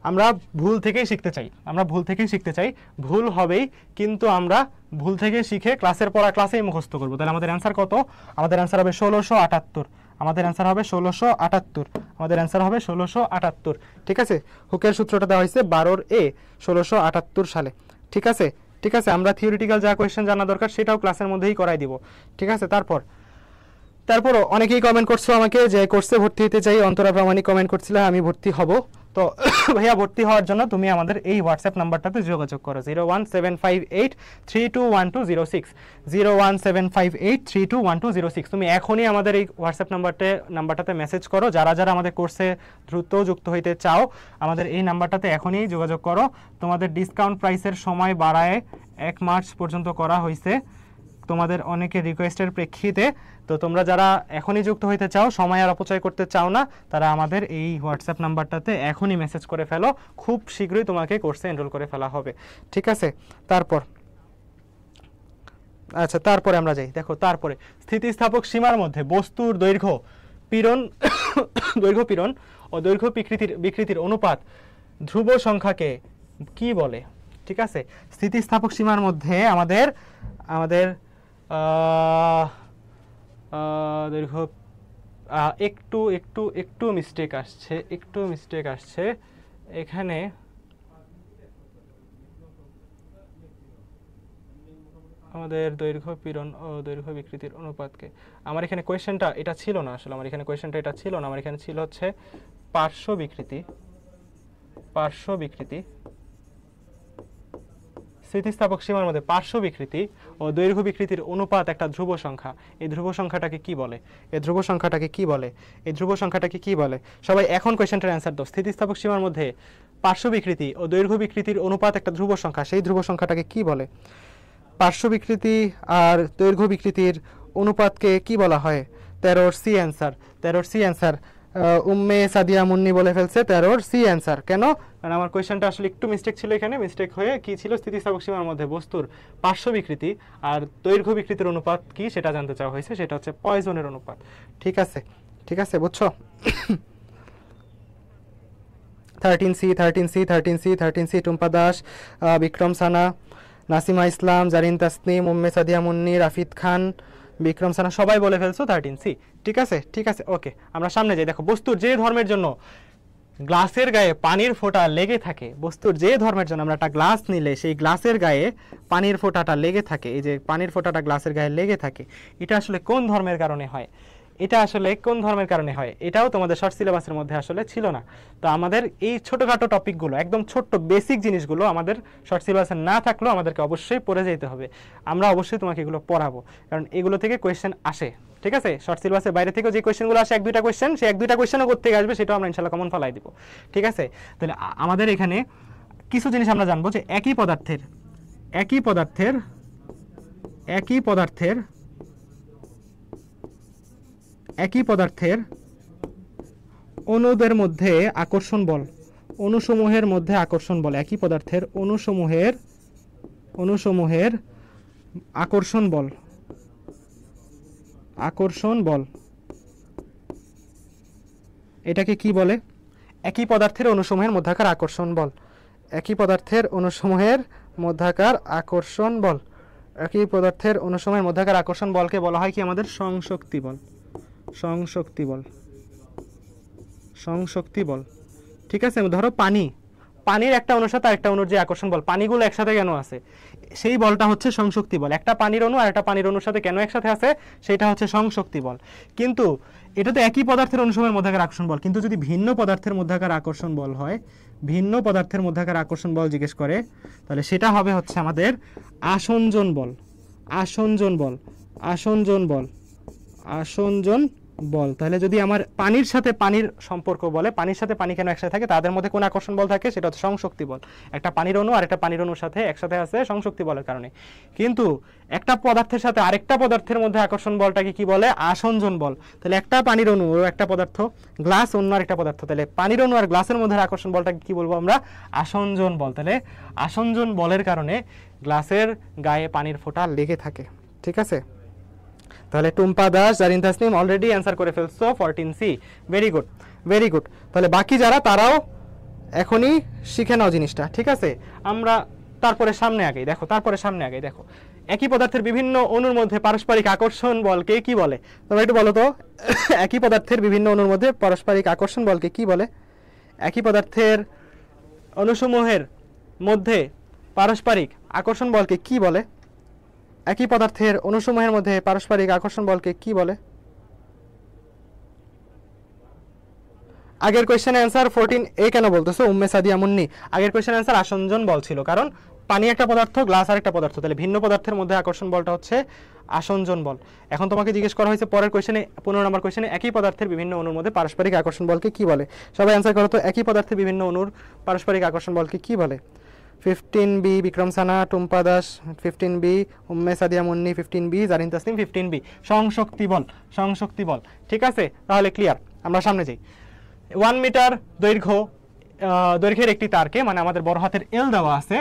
আমরা ভুল থেকেই শিখতে চাই, আমরা ভুল থেকেই শিখতে চাই। ভুল হবেই, কিন্তু আমরা ভুল থেকে শিখে ক্লাসের পড়া ক্লাসেই মুখস্থ করবো। তাহলে আমাদের অ্যান্সার কত? আমাদের অ্যান্সার হবে 1678। আমাদের অ্যান্সার হবে 1678। আমাদের অ্যান্সার হবে 1678। ঠিক আছে, হুকের সূত্রটা দেওয়া হয়েছে 12 এ 1678 সালে। ঠিক আছে, ঠিক আছে, আমরা থিওরিটিক্যাল যা কোয়েশ্চেন জানা দরকার সেটাও ক্লাসের মধ্যেই করাই দিব। ঠিক আছে, তারপরও অনেকেই কমেন্ট করছো আমাকে যে কোর্সে ভর্তি হতে চাই। অন্তরা প্রামাণিক কমেন্ট করছিল আমি ভর্তি হব। তো ভাইয়া, ভর্তি হওয়ার জন্য তুমি আমাদের এই হোয়াটসঅ্যাপ নাম্বারটাতে যোগাযোগ করো, 01758321206, 01758321206। তুমি এখনই আমাদের এই হোয়াটসঅ্যাপ নাম্বারটাতে মেসেজ করো। যারা যারা আমাদের কোর্সে দ্রুত যুক্ত হইতে চাও, আমাদের এই নাম্বারটাতে এখনই যোগাযোগ করো। তোমাদের ডিসকাউন্ট প্রাইসের সময় বাড়ায় 1 মার্চ পর্যন্ত করা হয়েছে তোমাদের অনেকের রিকোয়েস্টের প্রেক্ষিতে। তো তোমরা যারা এখনই যুক্ত হইতে চাও, সময় আর অপচয় করতে চাও না, তারা আমাদের এই হোয়াটসঅ্যাপ নাম্বারটাতে এখনই মেসেজ করে ফেলো। খুব শীঘ্রই তোমাকে কোর্সে এনরোল করে ফেলা হবে। ঠিক আছে, আচ্ছা, তারপরে আমরা যাই। দেখো, তারপরে স্থিতিস্থাপক সীমার মধ্যে বস্তুর দৈর্ঘ্য পীড়ন ও দৈর্ঘ্য বিকৃতির অনুপাত ধ্রুব সংখ্যাকে কি বলে? ঠিক আছে, স্থিতিস্থাপক সীমার মধ্যে আমাদের দৈর্ঘ্য একটু মিস্টেক আসছে এখানে। আমাদের দৈর্ঘ্য পীড়ন ও দৈর্ঘ্য বিকৃতির অনুপাতকে, আমার এখানে কোয়েশ্চেনটা এটা ছিল না আসলে, আমার এখানে কোয়েশ্চেনটা এটা ছিল না, আমার এখানে ছিল হচ্ছে পার্শ্ব বিকৃতি স্থিতিস্থাপক সীমার মধ্যে পার্শ্ব বিকৃতি ও দৈর্ঘ্য বিকৃতির অনুপাত একটা ধ্রুব সংখ্যা। এই ধ্রুব সংখ্যাটাকে কি বলে? এই ধ্রুব সংখ্যাটাকে কি বলে? সবাই এখন কোয়েশ্চেনটার অ্যান্সার দাও। স্থিতিস্থাপক সীমার মধ্যে পার্শ্ব বিকৃতি ও দৈর্ঘ্য বিকৃতির অনুপাত একটা ধ্রুব সংখ্যা, সেই ধ্রুব সংখ্যাটাকে কি বলে? পার্শ্ব বিকৃতি আর দৈর্ঘ্য বিকৃতির অনুপাতকে কি বলা হয়? 13 C answer. 13 C answer. Umme Sadia Munni বলে ফেলছে 13 সি অ্যান্সার। কেন? কারণ আমার কোয়েশ্চেনটা আসলে একটু মিস্টেক ছিল, এখানে মিস্টেক হয়ে কি ছিল, স্থিতিস্থাপক সীমার মধ্যে বস্তুর পার্শ্ব বিকৃতি আর দৈর্ঘ্য বিকৃতির অনুপাত কি সেটা জানতে চাওয়া হয়েছে, সেটা হচ্ছে পয়জনের অনুপাত। ঠিক আছে, ঠিক আছে, বুঝছো? 13 সি টুম্পা দাস, বিক্রম সানা, নাসিমা ইসলাম, জারিন তাসনিম, উম্মে সাদিয়া মুন্নি, রাফিদ খান, বিক্রম সানা সবাই বলে ফেলছো 13 সি। ঠিক আছে, ঠিক আছে, ওকে, আমরা সামনে যাই। দেখো, বস্তুর যে ধর্মের জন্য গ্লাসের গায়ে পানির ফোঁটা লেগে থাকে, বস্তুর যে ধর্মের জন্য আমরা একটা গ্লাস নিলে সেই গ্লাসের গায়ে পানির ফোঁটাটা লেগে থাকে, এই যে পানির ফোঁটাটা গ্লাসের গায়ে লেগে থাকে, এটা আসলে কোন ধর্মের কারণে হয়? এটা আসলে কোন ধর্মের কারণে হয়? এটাও তোমাদের শর্ট সিলেবাসের মধ্যে আসলে ছিল না। তো আমাদের এই ছোটোখাটো টপিকগুলো, একদম ছোট্ট বেসিক জিনিসগুলো আমাদের শর্ট সিলেবাসে না থাকলেও আমাদেরকে অবশ্যই পড়ে যেতে হবে। আমরা অবশ্যই তোমাকে এগুলো পড়াবো, কারণ এগুলো থেকে কোয়েশ্চেন আসে। ঠিক আছে, শর্ট সিলেবাসের বাইরে থেকেও যে কোয়েশ্চেনগুলো আসে, 1-2টা কোয়েশ্চেন, সেই 1-2টা কোয়েশ্চেনও করতে আসবে, সেটাও আমরা ইনশাল্লাহ কমন ফলাই দিব। ঠিক আছে, তাহলে আমাদের এখানে কিছু জিনিস আমরা জানবো যে একই পদার্থের অণুদের মধ্যে আকর্ষণ বল, অণুসমূহের মধ্যে আকর্ষণ বল, একই পদার্থের অণুসমূহের আকর্ষণ বল এটাকে কি বলে? একই পদার্থের অণুসমূহের মধ্যাকার আকর্ষণ বল, একই পদার্থের অণুসমূহের মধ্যাকার আকর্ষণ বল, একই পদার্থের অণুসমূহের মধ্যাকার আকর্ষণ বলকে বলা হয় কি আমাদের? সংশক্তি বল, সংশক্তি বল। ঠিক আছে, ধরো পানির একটা অণুর সাথে আরেকটা অণুর যে আকর্ষণ বল, পানিগুলো একসাথে কেন আছে, সেই বলটা হচ্ছে সংশক্তি বল। একটা পানির অণু আর একটা পানির অণুর সাথে কেন একসাথে আছে, সেটা হচ্ছে সংশক্তি বল। কিন্তু এটা তো একই পদার্থের অণুসমূহের মধ্যাকার আকর্ষণ বল, কিন্তু যদি ভিন্ন পদার্থের মধ্যাকার আকর্ষণ বল হয়, ভিন্ন পদার্থের মধ্যাকার আকর্ষণ বল জিজ্ঞেস করে, তাহলে সেটা হবে হচ্ছে আমাদের আসঞ্জন বল। তাহলে যদি আমার পানির সাথে পানির সম্পর্ক বলে, পানির সাথে পানি কেন একসাথে থাকে, তাদের মধ্যে কোন আকর্ষণ বল থাকে, সেটা হচ্ছে সংশক্তি বল। একটা পানির অণু আর একটা পানির অণুর সাথে একসাথে আছে সংশক্তি বলের কারণে। কিন্তু একটা পদার্থের সাথে আরেকটা পদার্থের মধ্যে আকর্ষণ বলটাকে কি বলে? আসঞ্জন বল। তাহলে একটা পানির অণু ও একটা পদার্থ, গ্লাস অন্য আরেকটা পদার্থ, তাহলে পানির অণু আর গ্লাসের মধ্যে আকর্ষণ বলটাকে কি বলবো আমরা? আসঞ্জন বল। তাহলে আসঞ্জন বলের কারণে গ্লাসের গায়ে পানির ফোঁটা লেগে থাকে। ঠিক আছে, তাহলে টুম্পা দাস, জারিন তাসনিম অলরেডি অ্যান্সার করে ফেলছো 14 C. Very good, very good. তাহলে বাকি যারা, তারাও এখনই শিখে নাও জিনিসটা। ঠিক আছে, আমরা তারপরে সামনে আগেই দেখো, একই পদার্থের বিভিন্ন অণুর মধ্যে পারস্পরিক আকর্ষণ বলকে কি বলে? তোমরা একটু বলো তো, একই পদার্থের বিভিন্ন অণুর মধ্যে পারস্পরিক আকর্ষণ বলকে কি বলে? একই পদার্থের অণুসমূহের মধ্যে পারস্পরিক আকর্ষণ বলকে কি বলে? একই পদার্থের অণুসমূহের মধ্যে পারস্পরিক আকর্ষণ বলকে কি বলে? আগের কোয়েশ্চেন অ্যান্সার 14 এ কেন বলতেছো উম্মে সাদিয়া মুন্নি? আগের কোয়েশ্চেন অ্যান্সার আসঞ্জন বল ছিল, কারণ পানি একটা পদার্থ, গ্লাস আর একটা পদার্থ, তাহলে ভিন্ন পদার্থের মধ্যে আকর্ষণ বলটা হচ্ছে আসঞ্জন বল। এখন তোমাকে জিজ্ঞেস করা হয়েছে পরের কোয়েশ্চেনে, 15 নম্বর কোয়েশ্চেনে, একই পদার্থের বিভিন্ন অণুর মধ্যে পারস্পরিক আকর্ষণ বলকে কি বলে? সবাই অ্যান্সার করো তো, একই পদার্থের বিভিন্ন অণুর পারস্পরিক আকর্ষণ বলকে কি বলে? 15B বিক্রম সানা, Tumpa Das 15B, Umme Sadia Munni 15B, Zarin Tasnim 15B। সংশক্তি বল। ঠিক আছে, তাহলে ক্লিয়ার। আমরা সামনে যাই। 1 মিটার দৈর্ঘ্যের একটি তারকে, মানে আমাদের বড় হাতের এল দেওয়া আছে,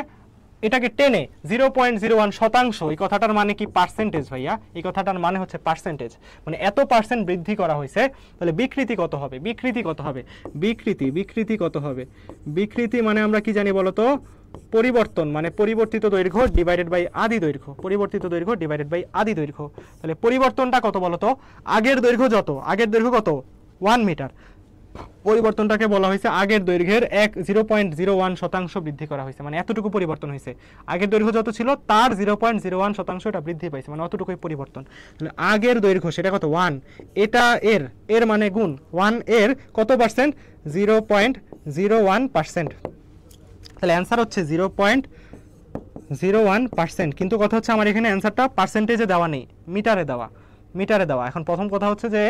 এটাকে টেনে 0.01 শতাংশ, এই কথাটার মানে কি? পার্সেন্টেজ ভাইয়া, এই কথাটার মানে হচ্ছে পার্সেন্টেজ, মানে এত পার্সেন্ট বৃদ্ধি করা হয়েছে। তাহলে বিকৃতি কত হবে? বিকৃতি মানে আমরা কি জানি বলতো? পরিবর্তন, মানে পরিবর্তিত দৈর্ঘ্য ডিভাইডেড বাই আদি দৈর্ঘ্য, তাহলে পরিবর্তনটা কত বলতো? আগের দৈর্ঘ্য কত? 1 মিটার, পরিবর্তনটাকে বলা হয়েছে আগের দৈর্ঘ্যের 0.01 শতাংশ বৃদ্ধি করা হয়েছে, মানে এতটুকু পরিবর্তন হয়েছে। আগের দৈর্ঘ্য যত ছিল তার 0.01 শতাংশ এটা বৃদ্ধি পাইছে, মানে অতটুকুই পরিবর্তন। তাহলে আগের দৈর্ঘ্য সেটা কত? 1, এটা এর মানে গুণ 1 এর কত পার্সেন্ট? 0.01%। তাহলে অ্যান্সার হচ্ছে 0.01%। কিন্তু কথা হচ্ছে আমার এখানে অ্যান্সারটা পার্সেন্টেজে দেওয়া নেই, মিটারে দেওয়া। মিটারে দেওয়া। এখন প্রথম কথা হচ্ছে যে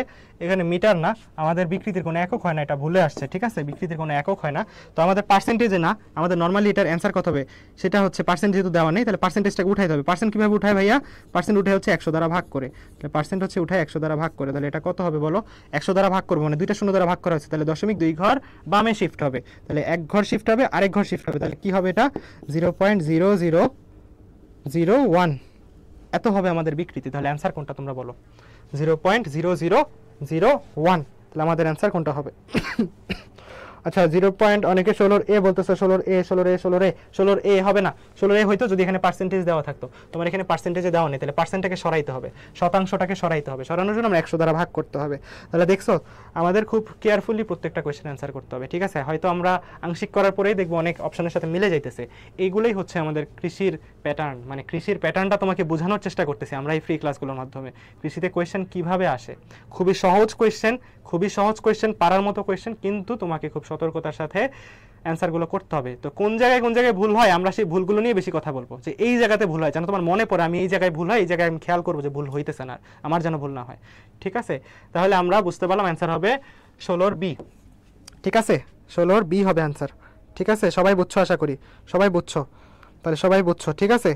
এখানে মিটার না, আমাদের বিকৃতির কোনো একক হয় না, এটা ভুলে আসছে, ঠিক আছে, বিকৃতির কোনো একক হয় না। তো আমাদের পার্সেন্টেজে না, আমাদের নর্মালি এটার অ্যান্সার কত হবে, সেটা হচ্ছে পার্সেন্ট যেহেতু দেওয়া নেই, তাহলে পার্সেন্টেজটাকে উঠাইতে হবে। পার্সেন্ট কীভাবে উঠায় ভাইয়া, পার্সেন্ট উঠে হচ্ছে 100 দ্বারা ভাগ করে, তাহলে পার্সেন্ট হচ্ছে উঠায় 100 দ্বারা ভাগ করে, তাহলে এটা কত হবে বলো, 100 দ্বারা ভাগ করবো, মানে দুইটা শূন্য দ্বারা ভাগ করা হচ্ছে, তাহলে 0.2 ঘর বামে শিফট হবে, তাহলে এক ঘর শিফট হবে, আরেক ঘর শিফট হবে, তাহলে কি হবে এটা 0.0001 এত হবে আমাদের বিকৃতি। তাহলে অ্যান্সার কোনটা তোমরা বলো, 0.0001, তাহলে আমাদের অ্যান্সার কোনটা হবে? আচ্ছা 0 পয়েন্ট অনেকে 16 এ বলতেছে, 16 এ হবে না, 16 এ হয়তো যদি এখানে পার্সেন্টেজ দেওয়া থাকতো, তোমার এখানে পার্সেন্টেজে দেওয়া নেই, তাহলে পার্সেন্টটাকে সরাইতে হবে, শতাংশটাকে সরাইতে হবে, সরানোর জন্য আমরা 100 দ্বারা ভাগ করতে হবে। তাহলে দেখছো আমাদের খুব কেয়ারফুলি প্রত্যেকটা কোয়েশ্চেন অ্যান্সার করতে হবে, ঠিক আছে। হয়তো আমরা আংশিক করার পরেই দেখবো অনেক অপশনের সাথে মিলে যাইতেছে, এইগুলোই হচ্ছে আমাদের কৃষির প্যাটার্ন, মানে কৃষির প্যাটার্নটা তোমাকে বোঝানোর চেষ্টা করতেছি আমরা এই ফ্রি ক্লাসগুলোর মাধ্যমে। কৃষিতে কোয়েশ্চেন কিভাবে আসে, খুবই সহজ কোয়েশ্চেন, পারার মতো কোয়েশ্চেন, কিন্তু তোমাকে খুব সতর্কতার সাথে অ্যান্সারগুলো করতে হবে। তো কোন জায়গায় ভুল হয় আমরা সেই ভুলগুলো নিয়ে বেশি কথা বলবো, যে এই জায়গাতে ভুল হয় যেন তোমার মনে পড়ে, আমি এই জায়গায় ভুল হয়, এই জায়গায় আমি খেয়াল করবো যে ভুল হইতেছে না, আমার যেন ভুল না হয়, ঠিক আছে। তাহলে আমরা বুঝতে পারলাম অ্যান্সার হবে 16 বি, ঠিক আছে, 16 বি হবে অ্যান্সার, ঠিক আছে। সবাই বুঝছো, আশা করি সবাই বুঝছো, তাহলে সবাই বুঝছো, ঠিক আছে।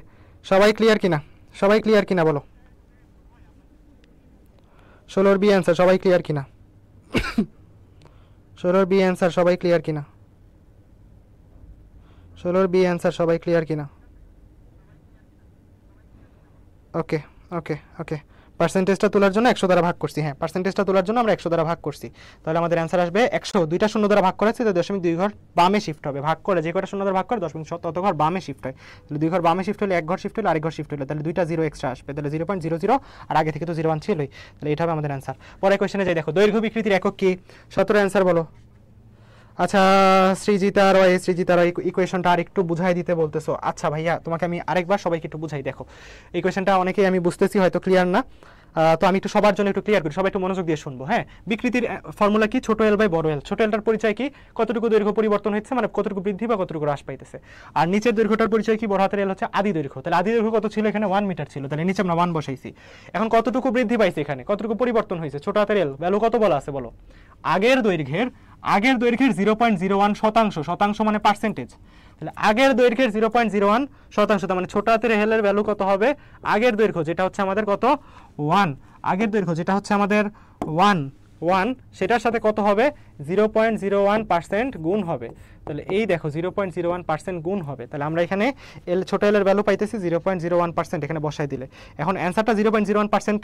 সবাই ক্লিয়ার কিনা বলো, 16 বি অ্যান্সার সবাই ক্লিয়ার কিনা? 16 বি অ্যান্সার সবাই ক্লিয়ার কিনা? 16 বি অ্যান্সার সবাই ক্লিয়ার কিনা? ওকে ওকে ওকে, পার্সেন্টেজটা তোলার জন্য 100 দ্বারা ভাগ করছি, হ্যাঁ পার্সেন্টেজটা তোলার জন্য আমরা 100 দ্বারা ভাগ করছি, তাহলে আমাদের অ্যান্সার আসবে 100, দুইটা শূন্য দ্বারা ভাগ করেছে, তো 0.2 ঘর বামে শিফট হবে, ভাগ করে যে কটা শূন্য দ্বারা ভাগ করে 0.7 তত ঘর বামে শিফট হয়, তাহলে 2 ঘর বামে শিফট হলে 1 ঘর শিফট হলে আরেক ঘর শিফট হলে, তাহলে দুইটা 0 এক্সট্রা আসবে, তাহলে 0.00, আর আগে থেকে তো 01 ছিলই, তাহলে এটা হবে আমাদের অ্যান্সার। পরে কোয়েশ্চেনে যাই, দেখো দৈর্ঘ্য বিকৃতির একক কি, 17 অ্যান্সার বলো। আচ্ছা সৃজিতা রয় ইকুয়েশনটা আর একটু বুঝাই দিতে বলতেছো। আচ্ছা ভাইয়া তোমাকে আমি আরেকবার সবাইকে একটু বুঝাই, দেখো এই কোয়েশনটা অনেকেই আমি বুঝতেছি হয়তো ক্লিয়ার না, তো আমি একটু সবার জন্য একটু ক্লিয়ার করি, সবাই একটু মনোযোগ দিয়ে শুনবো, হ্যাঁ। বিকৃতির ফর্মুলা কি, ছোট এল বাই বড় এল। ছোট এলটার পরিচয় কি, কতটুকু দৈর্ঘ্য পরিবর্তন হচ্ছে, মানে কতটুকু বৃদ্ধি বা কতটুকু হ্রাস পাইতেছে। আর নিচের দৈর্ঘ্যটার পরিচয় কি, বড় হাতের এল হচ্ছে আদি দৈর্ঘ্য, তাহলে আদি দৈর্ঘ্য কত ছিল, এখানে 1 মিটার ছিল, তাহলে নিচে আমরা 1 বসাইছি। এখন কতটুকু বৃদ্ধি পাইছে, এখানে কতটুকু পরিবর্তন হয়েছে, ছোট হাতের এল ভ্যালু কত বলা আছে বলো, আগের দৈর্ঘ্যের 0.01 শতাংশ, শতাংশ মানে পার্সেন্টেজ, তাহলে আগের দৈর্ঘ্যের 0.01 শতাংশ, তার মানে ছোট হাতের এল এর ভ্যালু কত হবে, আগের দৈর্ঘ্য যেটা হচ্ছে আমাদের কত 1, আগের দৈর্ঘ্য যেটা হচ্ছে আমাদের 1 সেটার সাথে কত হবে 0.01% গুণ হবে, তাহলে এই দেখো 0.01% গুণ হবে, তাহলে আমরা এখানে এল ছোট এল এর ভ্যালু পাইতেছি 0.01%, এখানে বসাই দিলে এখন অ্যান্সারটা 0.01%,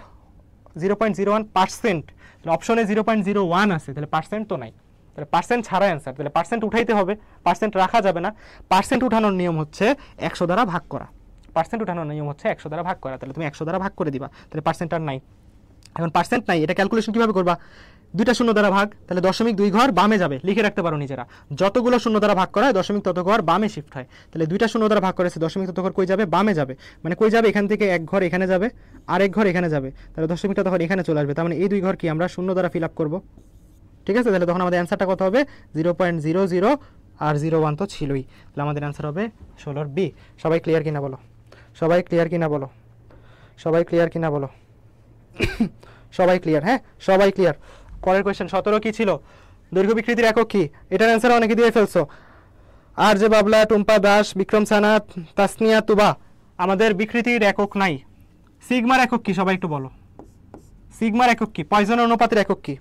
তাহলে অপশনে 0.01 আছে, তাহলে পার্সেন্ট তো নাই, তাহলে পার্সেন্ট ছাড়া অ্যান্সার, তাহলে পার্সেন্ট উঠাইতে হবে, পার্সেন্ট রাখা যাবে না। পার্সেন্ট উঠানোর নিয়ম হচ্ছে 100 দ্বারা ভাগ করা, পার্সেন্ট উঠানোর নিয়ম হচ্ছে 100 দ্বারা ভাগ করা, তাহলে তুমি 100 দ্বারা ভাগ করে দিবা, তাহলে পার্সেন্ট আর নাই। এখন পার্সেন্ট নাই, এটা ক্যালকুলেশন কিভাবে করবা, দুইটা শূন্য দ্বারা ভাগ, তাহলে 0.2 ঘর বামে যাবে, লিখে রাখতে পারো নিজেরা, যতগুলো শূন্য দ্বারা ভাগ করা হয় 0.2 তত ঘর বামে শিফট হয়, তাহলে দুইটা শূন্য দ্বারা ভাগ করেছে 0.2 তত ঘর কই যাবে, বামে যাবে, মানে কই যাবে, এখান থেকে এক ঘর এখানে যাবে, আর এক ঘর এখানে যাবে, তাহলে 0.2 তখন এখানে চলে আসবে, তার মানে এই দুই ঘর কি আমরা শূন্য দ্বারা ফিল আপ করবো, ঠিক আছে। তাহলে তখন আমাদের অ্যান্সারটা কত হবে 0.00 আর 01 তো ছিলই, তাহলে আমাদের অ্যান্সার হবে 16 বি। সবাই ক্লিয়ার কিনা বলো, সবাই ক্লিয়ার কিনা বলো, সবাই ক্লিয়ার কিনা বলো, সবাই ক্লিয়ার, হ্যাঁ সবাই ক্লিয়ার। পরের কোয়েশ্চেন 17 কি ছিল, দৈর্ঘ্য বিকৃতির একক কি, এটার অ্যান্সার অনেকে দিয়ে ফেলছো, আর যে বাবলা, টুম্পা দাস, বিক্রম সানাত, তাসনিয়া তুবা, আমাদের বিকৃতির একক নাই। সিগমার একক কি সবাই একটু বলো, সিগমার একক কি, পয়জনের অনুপাতের একক কি,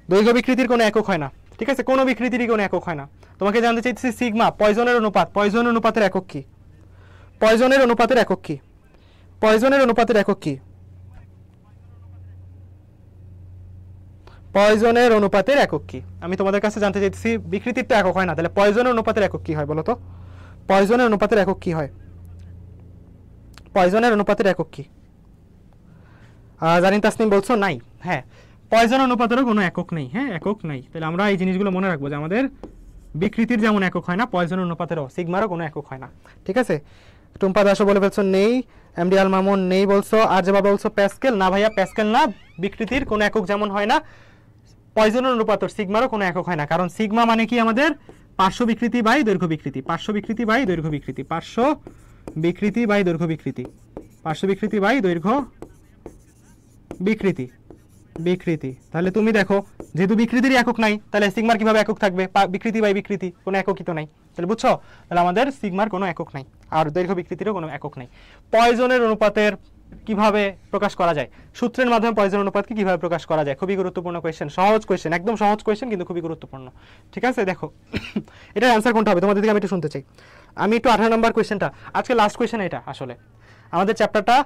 দৈর্ঘ্য বিকৃতির কোনো একক হয় না, ঠিক আছে, কোনো বিকৃতিরই কোনো একক হয় না। তোমাকে জানতে চাইতেছি সিগমা, পয়জনের অনুপাত, পয়জন অনুপাতের একক কি, পয়জনের অনুপাতের একক কি, পয়জনের অনুপাতের একক কি, পয়জনের অনুপাতের একক কি, আমি তোমাদের কাছে জানতে চাইতেছি, বিকৃতির তো একক হয় না, তাহলে পয়জনের অনুপাতের একক কি হয় বলো তো, পয়জনের অনুপাতের একক কি হয়, পয়জনের অনুপাতের একক কি, জানিন তাসনিম বলছো নাই, হ্যাঁ পয়জন অনুপাতেরও কোনো একক নেই, হ্যাঁ একক নাই, তাহলে আমরা এই জিনিসগুলো মনে রাখবো যে আমাদের বিকৃতির যেমন একক হয় না, পয়জন অনুপাতেরও সিগমারও কোনো একক হয় না, ঠিক আছে। টুম্পা দাসও বলে ফেলছো নেই, এমডি আল মামুন নেই বলছো, আর যে বাবা বলছো প্যাসকেল, না ভাইয়া প্যাসকেল না, বিকৃতির কোনো একক যেমন হয় না পয়জনের অনুপাতের সিগমারও কোনো একক হয় না, কারণ সিগমা মানে কি আমাদের পার্শ্ব বিকৃতি বাই দৈর্ঘ্য বিকৃতি, পার্শ্ব বিকৃতি বাই দৈর্ঘ্য বিকৃতি, পার্শ্ব বিকৃতি বাই দৈর্ঘ্য বিকৃতি, পার্শ্ব বিকৃতি বাই দৈর্ঘ্য বিকৃতি, বিকৃতি। তাহলে তুমি দেখো যেহেতু বিকৃতির একক নাই, তাহলে সিগমার কিভাবে একক থাকবে? বিকৃতি বাই বিকৃতি, কোনো এককই তো নাই। তাহলে বুঝছো, তাহলে আমাদের সিগমার কোনো একক নাই, আর দৈর্ঘ্য বিকৃতিরও কোনো একক নাই। পয়জনের অনুপাতের কিভাবে প্রকাশ করা যায়? সূত্রের মাধ্যমে পয়জন অনুপাতকে কিভাবে প্রকাশ করা যায়? খুবই গুরুত্বপূর্ণ কোয়েশ্চেন, সহজ কোয়েশ্চেন, একদম সহজ কোয়েশ্চেন কিন্তু খুবই গুরুত্বপূর্ণ। ঠিক আছে, দেখো এটার অ্যান্সার কোনটা হবে তোমাদের থেকে আমি একটু শুনতে চাই। আমি একটু 18 নম্বর কোয়েশ্চেনটা, আজকে লাস্ট কোয়েশ্চেন এটা। আসলে আমাদের চ্যাপ্টারটা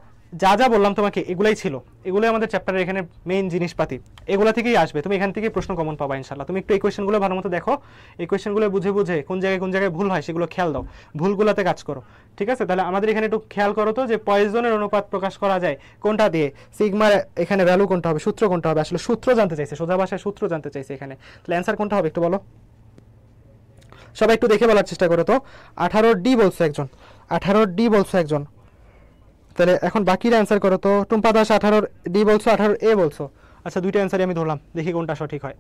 যা যা বললাম তোমাকে এগুলাই ছিল, এগুলোই আমাদের চ্যাপ্টারের এখানে মেইন জিনিসপাতি, এগুলো থেকেই আসবে। তুমি এখান থেকে প্রশ্ন কমন পাবা ইনশাল্লাহ। তুমি একটু এই কোয়েশ্চেনগুলো ভালো মতো দেখো, এই কোয়েশ্চেনগুলো বুঝে বুঝে কোন জায়গায় ভুল হয় সেগুলো খেয়াল দাও, ভুলগুলোতে কাজ করো। ঠিক আছে, তাহলে আমাদের এখানে একটু খেয়াল করো তো যে পয়জনের অনুপাত প্রকাশ করা যায় কোনটা দিয়ে, সিগমার এখানে ভ্যালু কোনটা হবে, সূত্র কোনটা হবে? আসলে সূত্র জানতে চাইছে, সোজা ভাষায় সূত্র জানতে চাইছে এখানে। তাহলে অ্যান্সার কোনটা হবে একটু বলো, সবাই একটু দেখে বলার চেষ্টা করো তো। 18D বলছো একজন, 18D বলছো একজন, তাহলে এখন বাকিরা অ্যান্সার করো তো। টুম্পা দাস 18D বলছো, 18A বলছো। আচ্ছা, দুইটা অ্যান্সারই আমি ধরলাম, দেখি কোনটা সঠিক হয়।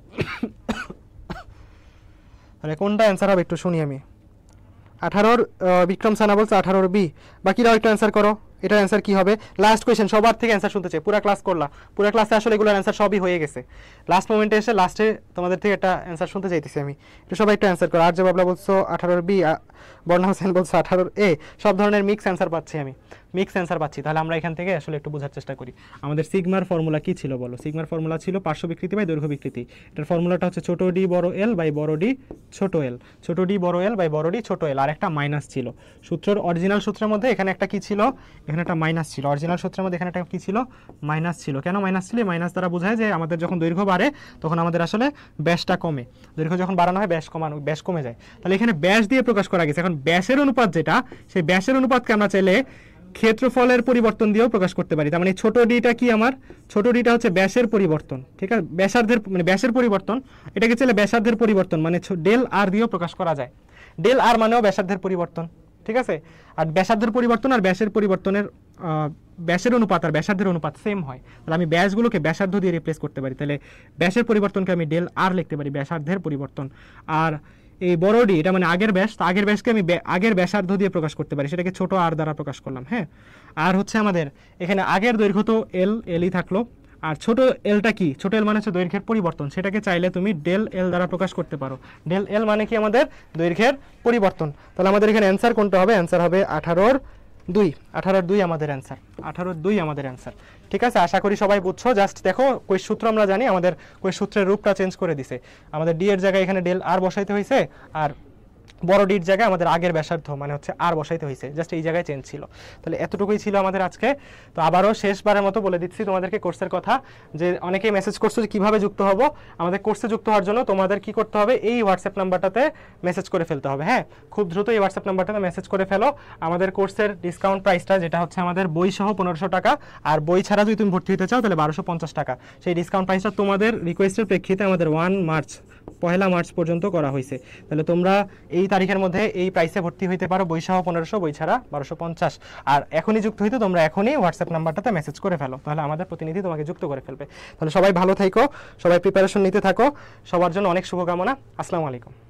তাহলে কোনটা অ্যান্সার হবে একটু শুনি আমি। 18 বিক্রম সানা বলছে 18B, বাকিরাও একটু অ্যান্সার করো, এটার অ্যান্সার কি হবে? লাস্ট কোয়েশ্চেন, সবার থেকে অ্যান্সার শুনতে চাই। পুরো ক্লাস করলা, পুরো ক্লাসে আসলে এগুলোর অ্যান্সার সবই হয়ে গেছে, লাস্ট মোমেন্টে এসে লাস্টে তোমাদের থেকে একটা অ্যান্সার শুনতে চাইতেছি আমি। একটু সবাই একটু অ্যান্সার করো। আর যে বাবলা বলছো 18B, বর্ণা হোসেন বলছো 18A, সব ধরনের মিক্স অ্যান্সার পাচ্ছি আমি, মিক্স অ্যান্সার পাচ্ছি। তাহলে আমরা এখান থেকে আসলে একটু বোঝার চেষ্টা করি, আমাদের সিগমার ফর্মুলা কি ছিল বলো? সিগমার ফর্মুলা ছিল পার্শ্ব বিকৃতি বাই দৈর্ঘ্য বিকৃতি। এটার ফর্মুলাটা হচ্ছে ছোট ডি বড় এল বাই বড় ডি ছোট এল, ছোট ডি বড় এল বাই বড় ডি ছোট এল, আর একটা মাইনাস ছিল সূত্রের, অরিজিনাল সূত্রের মধ্যে এখানে একটা কি ছিল, এখানে একটা মাইনাস ছিল। অরিজিনাল সূত্রের মধ্যে এখানে একটা কি ছিল, মাইনাস ছিল। কেন মাইনাস ছিল? মাইনাস দ্বারা বোঝায় যে আমাদের যখন দৈর্ঘ্য বাড়ে তখন আমাদের আসলে ব্যাসটা কমে, দৈর্ঘ্য যখন বাড়ানো হয় ব্যাস কমে যায়। তাহলে এখানে ব্যাস দিয়ে প্রকাশ করা গেছে। এখন ব্যাসের অনুপাত যেটা, সেই ব্যাসের অনুপাতকে আমরা চাইলে ক্ষেত্রফলের পরিবর্তন দিয়েও প্রকাশ করতে পারি। তার মানে ছোট ডিটা কি, আমার ছোট ডিটা হচ্ছে ব্যাসের পরিবর্তন। ঠিক আছে, ব্যাসার্ধের মানে ব্যাসের পরিবর্তন, এটাকে চাইলে ব্যাসার্ধের পরিবর্তন মানে ডেল আর দিয়েও প্রকাশ করা যায়। ডেল আর মানেও ব্যাসার্ধের পরিবর্তন। ঠিক আছে, আর ব্যাসার্ধের পরিবর্তন আর ব্যাসের পরিবর্তনের ব্যাসের অনুপাত আর ব্যাসার্ধের অনুপাত সেম হয়। তাহলে আমি ব্যাসগুলোকে ব্যাসার্ধ দিয়ে রিপ্লেস করতে পারি। তাহলে ব্যাসের পরিবর্তনকে আমি ডেল আর লিখতে পারি, ব্যাসার্ধের পরিবর্তন। আর এই বড় ডি এটা মানে আগের ব্যাস, তো আগের ব্যাসকে আমি আগের ব্যাসার্ধ দিয়ে প্রকাশ করতে পারি, সেটাকে ছোট আর দ্বারা প্রকাশ করলাম। হ্যাঁ, আর হচ্ছে আমাদের এখানে আগের দৈর্ঘ্য তো এলই থাকলো, আর ছোট এলটা কি, ছোট এল মানে হচ্ছে দৈর্ঘ্যের পরিবর্তন, সেটাকে চাইলে তুমি ডেল এল দ্বারা প্রকাশ করতে পারো। ডেল এল মানে কি, আমাদের দৈর্ঘ্যের পরিবর্তন। তাহলে আমাদের এখানে অ্যান্সার কোনটা হবে? অ্যান্সার হবে 18/2, 18/2 আমাদের অ্যান্সার, 18/2 আমাদের অ্যান্সার। ঠিক আছে, আশা করি সবাই বুঝছো। জাস্ট দেখো কোই সূত্র আমরা জানি, আমাদের কোই সূত্রের রূপটা চেঞ্জ করে দিছে, আমাদের ডি এর জায়গায় এখানে ডেল আর বসাইতে হয়েছে, আর বড় ডির জায়গায় আমাদের আগের ব্যাসার্ধ মানে হচ্ছে আর বসাইতে হয়েছে, জাস্ট এই জায়গায় চেঞ্জ ছিল। তাহলে এতটুকুই ছিল আমাদের আজকে। তো আবারও শেষবারের মতো বলে দিচ্ছি তোমাদেরকে কোর্সের কথা, যে অনেকেই মেসেজ করছো যে কীভাবে যুক্ত হবো। আমাদের কোর্সে যুক্ত হওয়ার জন্য তোমাদের কি করতে হবে, এই হোয়াটসঅ্যাপ নাম্বারটাতে মেসেজ করে ফেলতে হবে। হ্যাঁ, খুব দ্রুত এই হোয়াটসঅ্যাপ নাম্বারটাতে মেসেজ করে ফেলো। আমাদের কোর্সের ডিসকাউন্ট প্রাইসটা যেটা হচ্ছে আমাদের বই সহ 1500 টাকা, আর বই ছাড়া যদি তুমি ভর্তি হতে চাও তাহলে 1250 টাকা। সেই ডিসকাউন্ট প্রাইসটা তোমাদের রিকোয়েস্টের প্রেক্ষিতে আমাদের 1 মার্চ পর্যন্ত করা হয়েছে। তাহলে তোমরা এই তারিখের মধ্যে এই প্রাইসে ভর্তি হইতে পারো, বই সহ 1500, বই ছাড়া 1250। আর এখনই যুক্ত হইতে তোমরা এখনই হোয়াটসঅ্যাপ নাম্বারটাতে মেসেজ করে ফেলো, তাহলে আমাদের প্রতিনিধি তোমাকে যুক্ত করে ফেলবে। তাহলে সবাই ভালো থাকো, সবাই প্রিপারেশন নিতে থাকো, সবার জন্য অনেক শুভকামনা। আসসালামু আলাইকুম।